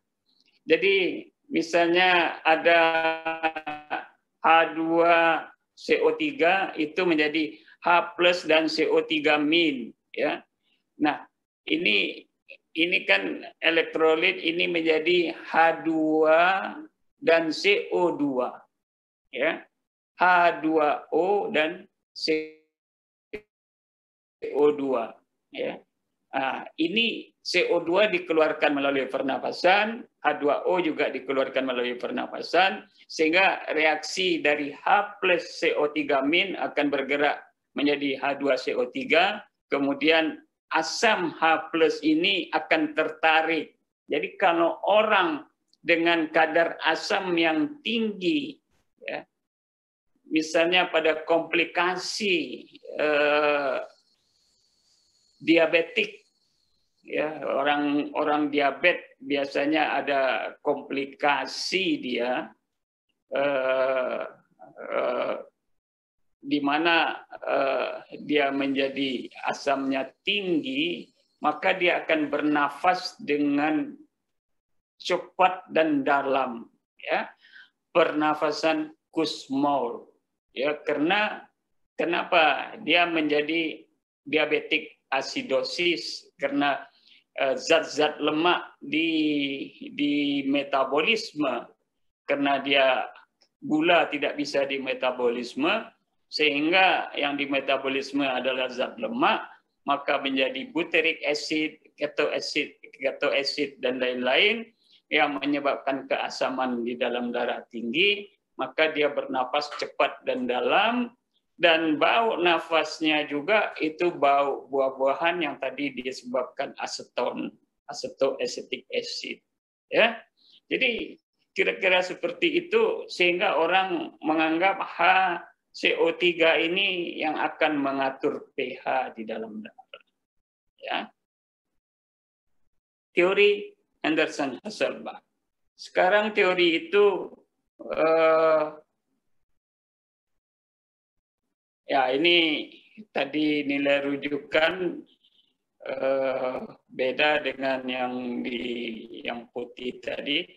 S1: Jadi misalnya ada H2CO3 itu menjadi H+ dan CO3-, ya. Nah, ini kan elektrolit ini menjadi H2 dan CO2, ya. H2O dan CO2, ya. Nah, ini CO2 dikeluarkan melalui pernapasan, H2O juga dikeluarkan melalui pernapasan, sehingga reaksi dari H+ CO3- akan bergerak menjadi H2CO3, kemudian asam H+ ini akan tertarik. Jadi kalau orang dengan kadar asam yang tinggi, ya, misalnya pada komplikasi diabetik, ya, orang diabetes biasanya ada komplikasi dia di mana dia menjadi asamnya tinggi, maka dia akan bernafas dengan cepat dan dalam, ya, pernafasan Kussmaul, ya. Karena kenapa dia menjadi diabetik asidosis? Karena zat-zat lemak di metabolisme, karena dia gula tidak bisa di metabolisme, sehingga yang di metabolisme adalah zat lemak, maka menjadi butyric acid, keto acid dan lain-lain yang menyebabkan keasaman di dalam darah tinggi, maka dia bernapas cepat dan dalam, dan bau nafasnya juga itu bau buah-buahan yang tadi disebabkan acetoacetic acid, ya. Jadi kira-kira seperti itu, sehingga orang menganggap CO3 ini yang akan mengatur pH di dalam darah, ya. Teori Henderson-Hasselbalch. Sekarang teori itu ya, ini tadi nilai rujukan beda dengan yang putih tadi.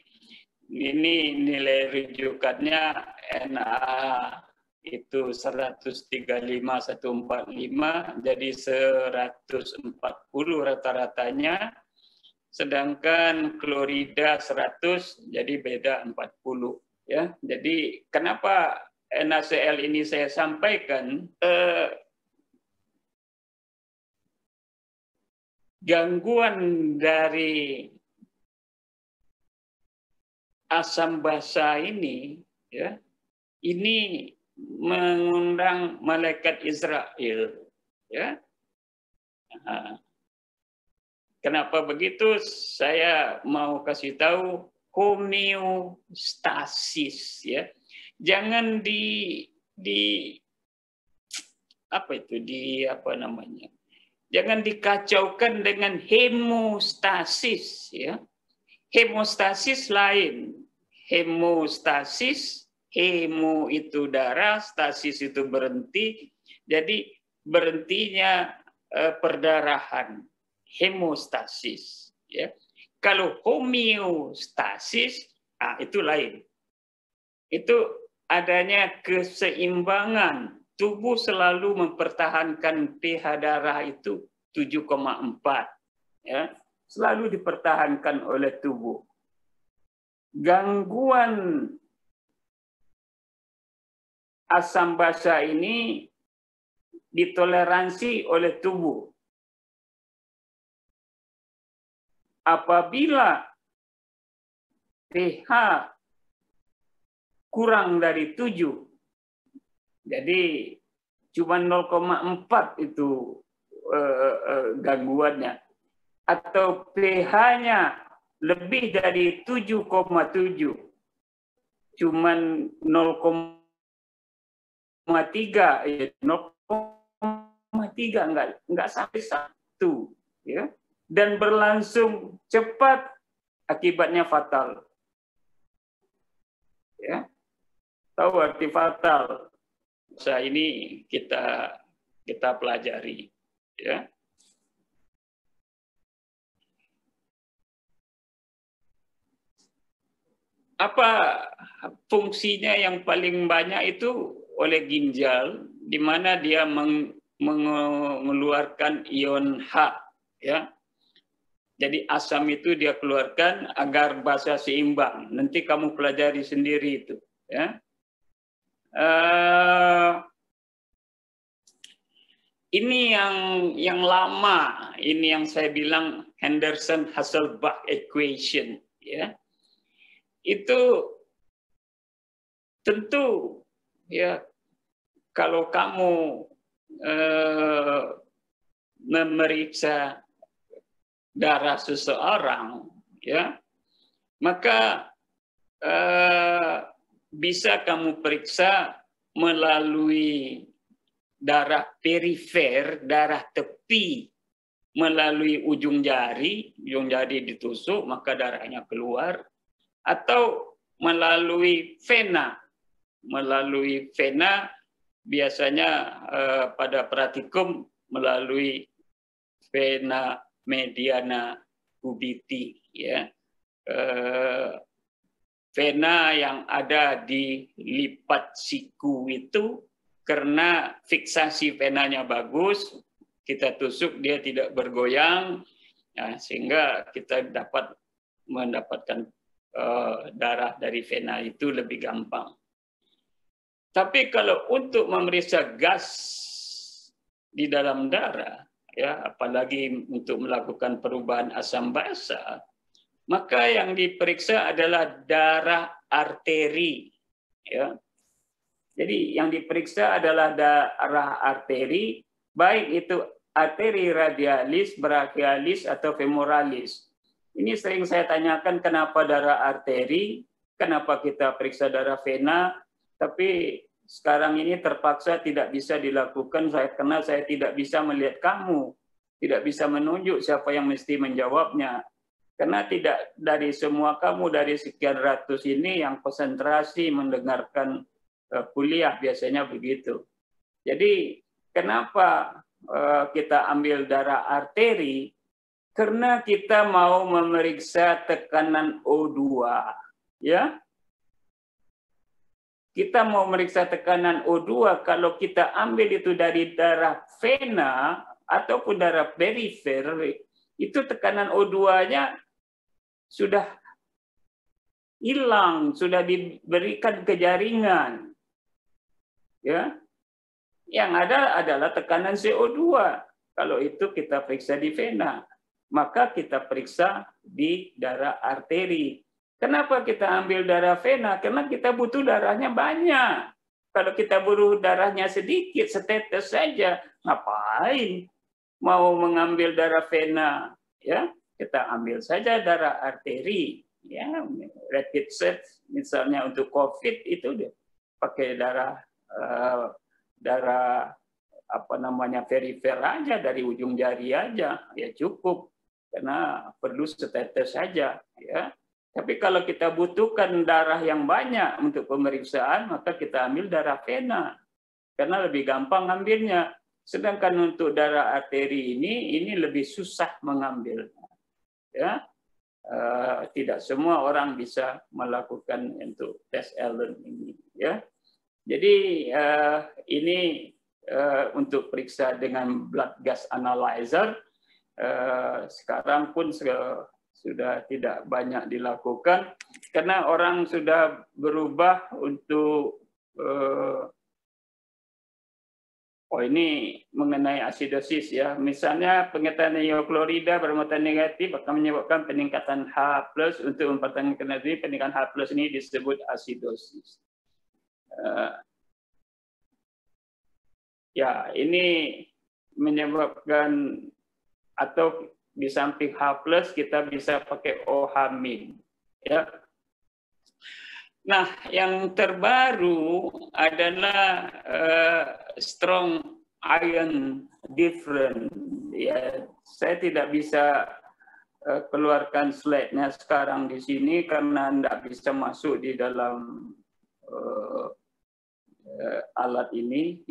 S1: Ini nilai rujukannya Na itu 135/145, jadi 140 rata-ratanya. Sedangkan klorida 100, jadi beda 40, ya. Jadi kenapa NaCl ini saya sampaikan, gangguan dari asam basa ini, ya, ini mengundang malaikat Israel, ya. Kenapa begitu? Saya mau kasih tahu homeostasis, ya. Jangan jangan dikacaukan dengan hemostasis, ya. Hemostasis lain, hemostasis, hemo itu darah, stasis itu berhenti, jadi berhentinya perdarahan, hemostasis. Ya. Kalau homeostasis, itu lain. Itu adanya keseimbangan, tubuh selalu mempertahankan pH darah itu 7,4, ya, selalu dipertahankan oleh tubuh. Gangguan asam basa ini ditoleransi oleh tubuh. Apabila pH kurang dari 7, jadi cuma 0,4 itu gangguannya, atau pH-nya lebih dari 7,7, cuman 0,3, ya 0,3 enggak sampai 1, ya, dan berlangsung cepat, akibatnya fatal. Ya, tahu arti fatal? Ini kita pelajari, ya. Apa fungsinya yang paling banyak itu oleh ginjal, di mana dia mengeluarkan ion H, ya. Jadi asam itu dia keluarkan agar basa seimbang. Nanti kamu pelajari sendiri itu, ya. Ini yang lama, ini yang saya bilang Henderson-Hasselbalch equation, ya. Itu tentu, ya, kalau kamu memeriksa darah seseorang, ya, maka bisa kamu periksa melalui darah perifer, darah tepi, melalui ujung jari ditusuk, maka darahnya keluar, atau melalui vena. Melalui vena biasanya pada praktikum melalui vena mediana cubiti, ya. Vena yang ada di lipat siku itu, karena fiksasi venanya bagus, kita tusuk dia tidak bergoyang, ya, sehingga kita dapat mendapatkan darah dari vena itu lebih gampang. Tapi kalau untuk memeriksa gas di dalam darah, ya, apalagi untuk melakukan perubahan asam basa, maka yang diperiksa adalah darah arteri, ya. Jadi yang diperiksa adalah darah arteri, baik itu arteri radialis, brachialis, atau femoralis. Ini sering saya tanyakan kenapa darah arteri, kenapa kita periksa darah vena, tapi sekarang ini terpaksa tidak bisa dilakukan karena saya tidak bisa melihat kamu, tidak bisa menunjuk siapa yang mesti menjawabnya. Karena tidak dari semua kamu, dari sekian ratus ini yang konsentrasi mendengarkan kuliah, biasanya begitu. Jadi kenapa kita ambil darah arteri? Karena kita mau memeriksa tekanan O2, ya. Kita mau memeriksa tekanan O2, kalau kita ambil itu dari darah vena ataupun darah perifer, itu tekanan O2-nya sudah hilang, sudah diberikan ke jaringan. Ya. Yang ada adalah tekanan CO2. Kalau itu kita periksa di vena, maka kita periksa di darah arteri. Kenapa kita ambil darah vena? Karena kita butuh darahnya banyak. Kalau kita butuh darahnya sedikit, setetes saja, ngapain mau mengambil darah vena? Ya, kita ambil saja darah arteri. Ya, rapid test misalnya untuk COVID itu pakai darah perifer aja, dari ujung jari aja, ya cukup. Karena perlu setetes saja, ya. Tapi kalau kita butuhkan darah yang banyak untuk pemeriksaan, maka kita ambil darah vena. Karena lebih gampang ngambilnya. Sedangkan untuk darah arteri ini lebih susah mengambilnya. Ya, tidak semua orang bisa melakukan untuk tes Allen ini. Ya, jadi ini untuk periksa dengan blood gas analyzer. Sekarang pun sudah tidak banyak dilakukan karena orang sudah berubah untuk ini mengenai asidosis ya. Misalnya pengetahuan neoklorida bermuatan negatif akan menyebabkan peningkatan H+, untuk mempertahankan energi peningkatan H+ ini disebut asidosis. Ya, ini menyebabkan atau di samping H+ kita bisa pakai OH-. Ya. Nah, yang terbaru adalah strong iron difference. Ya, saya tidak bisa keluarkan slide-nya sekarang di sini karena tidak bisa masuk di dalam alat ini.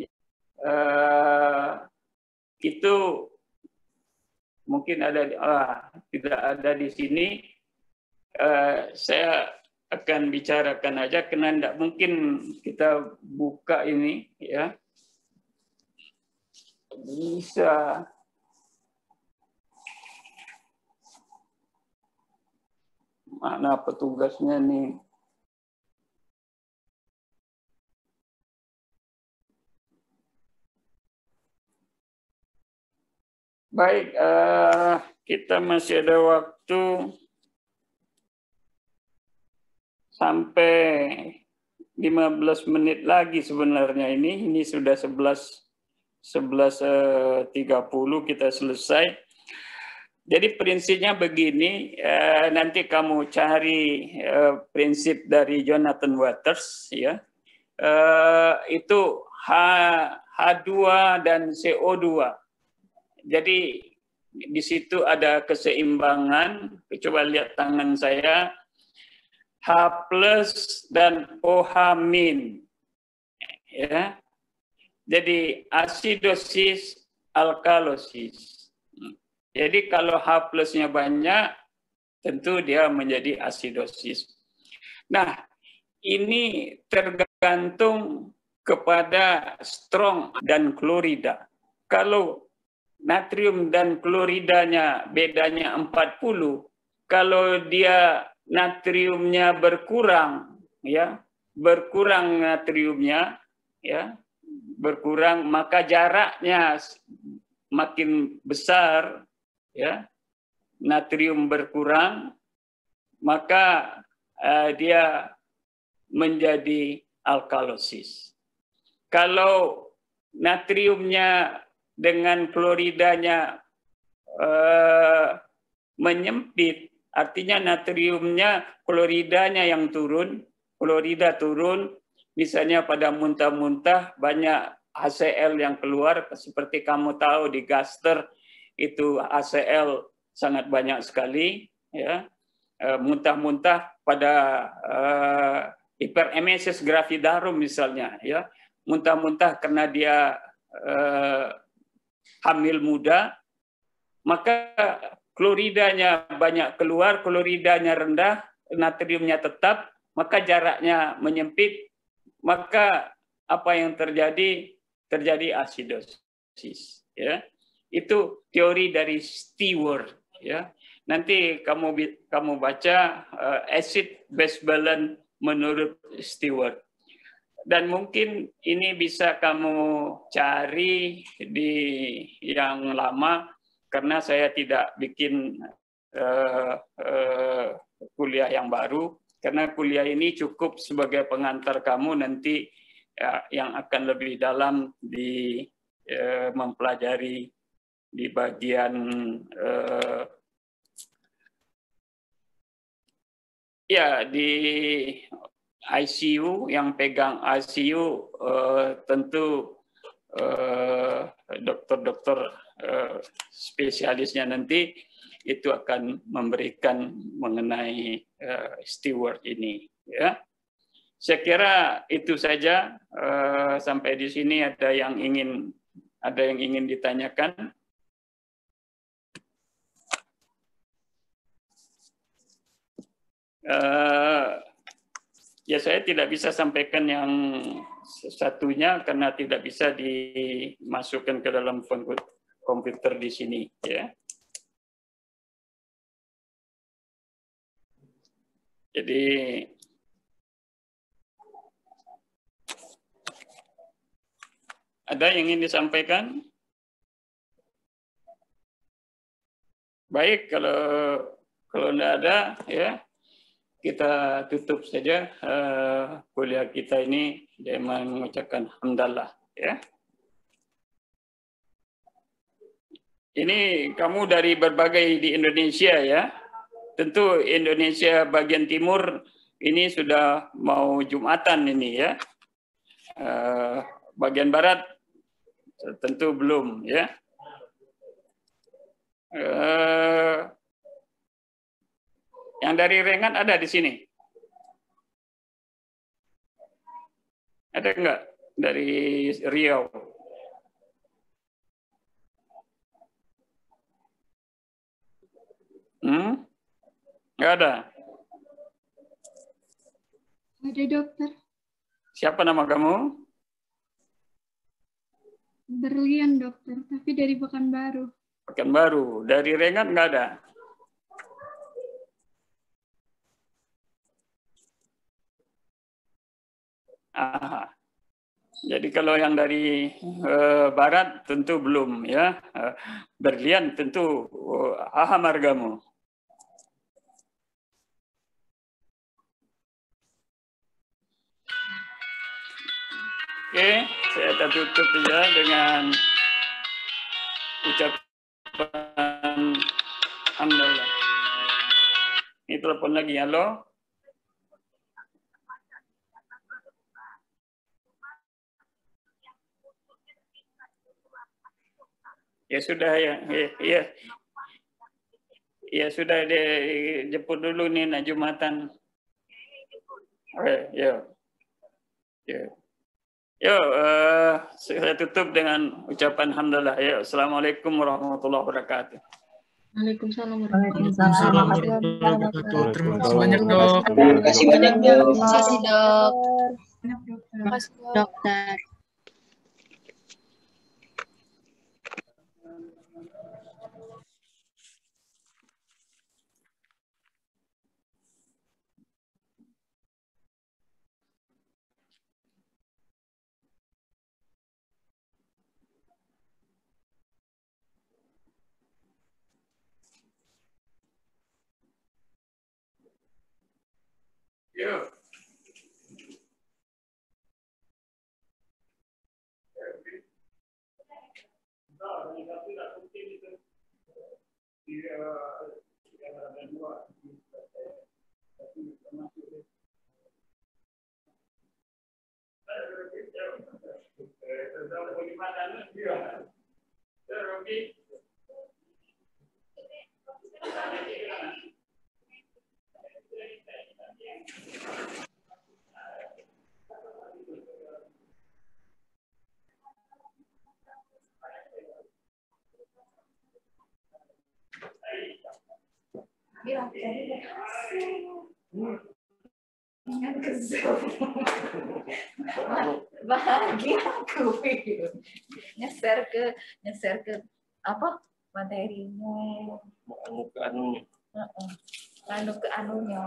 S1: Itu mungkin ada tidak ada di sini. Saya akan bicarakan aja karena tidak mungkin kita buka ini ya. Bisa mana petugasnya nih? Baik, kita masih ada waktu sampai 15 menit lagi sebenarnya ini. Ini sudah 11.30 kita selesai. Jadi prinsipnya begini, nanti kamu cari prinsip dari Jonathan Waters ya. Itu H2 dan CO2. Jadi di situ ada keseimbangan. Coba lihat tangan saya. H+ dan OH-. Ya. Jadi asidosis, alkalosis. Jadi kalau H+-nya banyak, tentu dia menjadi asidosis. Nah, ini tergantung kepada strong dan klorida. Kalau natrium dan kloridanya bedanya 40, kalau dia natriumnya berkurang, ya, berkurang natriumnya, ya, berkurang, maka jaraknya makin besar, ya, natrium berkurang, maka dia menjadi alkalosis. Kalau natriumnya dengan kloridanya menyempit, artinya natriumnya, kloridanya yang turun, klorida turun, misalnya pada muntah-muntah banyak HCl yang keluar, seperti kamu tahu di gaster itu HCl sangat banyak sekali, ya. Muntah-muntah pada hiperemesis gravidarum misalnya, ya, muntah-muntah karena dia hamil muda, maka kloridanya banyak keluar, kloridanya rendah, natriumnya tetap, maka jaraknya menyempit, maka apa yang terjadi? Terjadi asidosis. Ya. Itu teori dari Stewart. Ya. Nanti kamu baca acid base balance menurut Stewart. Dan mungkin ini bisa kamu cari di yang lama, karena saya tidak bikin kuliah yang baru, karena kuliah ini cukup sebagai pengantar kamu nanti yang akan lebih dalam di mempelajari di bagian ya di ICU. Yang pegang ICU tentu dokter-dokter spesialisnya nanti. itu akan memberikan mengenai steward ini. Ya, saya kira itu saja. Sampai di sini ada yang ingin ditanyakan. Ya, saya tidak bisa sampaikan yang satunya karena tidak bisa dimasukkan ke dalam komputer di sini. Ya. Jadi ada yang ingin disampaikan? Baik, kalau tidak ada, ya kita tutup saja kuliah kita ini dengan mengucapkan hamdalah. Ya. Ini kamu dari berbagai di Indonesia, ya. Tentu Indonesia bagian timur ini sudah mau Jumatan ini, ya. Bagian barat tentu belum, ya. Yang dari Rengat ada di sini? Ada enggak dari Riau? Enggak ada.
S4: Ada, dokter.
S1: Siapa nama kamu?
S4: Berlian, dokter, tapi dari Pekanbaru.
S1: Pekanbaru. Dari Rengat enggak ada? Aha. Jadi kalau yang dari barat tentu belum, ya. Berlian tentu margamu. Oke, saya tutup ya dengan ucapan alhamdulillah. Ini telepon lagi, halo. Ya sudah, ya. Ya sudah, jemput dulu nih nak Jumatan. Ya. Yuk, saya tutup dengan ucapan hamdalah. Ya, assalamualaikum warahmatullahi wabarakatuh.
S4: Waalaikumsalam
S5: warahmatullahi wabarakatuh. Terima kasih banyak, Dok.
S6: Terima kasih banyak, Dok.
S2: Terima kasih, Dok.
S4: Terima kasih, dokter.
S1: Yuk.
S7: Bahagia aku nyeser ke apa materinya, anu ke anunya.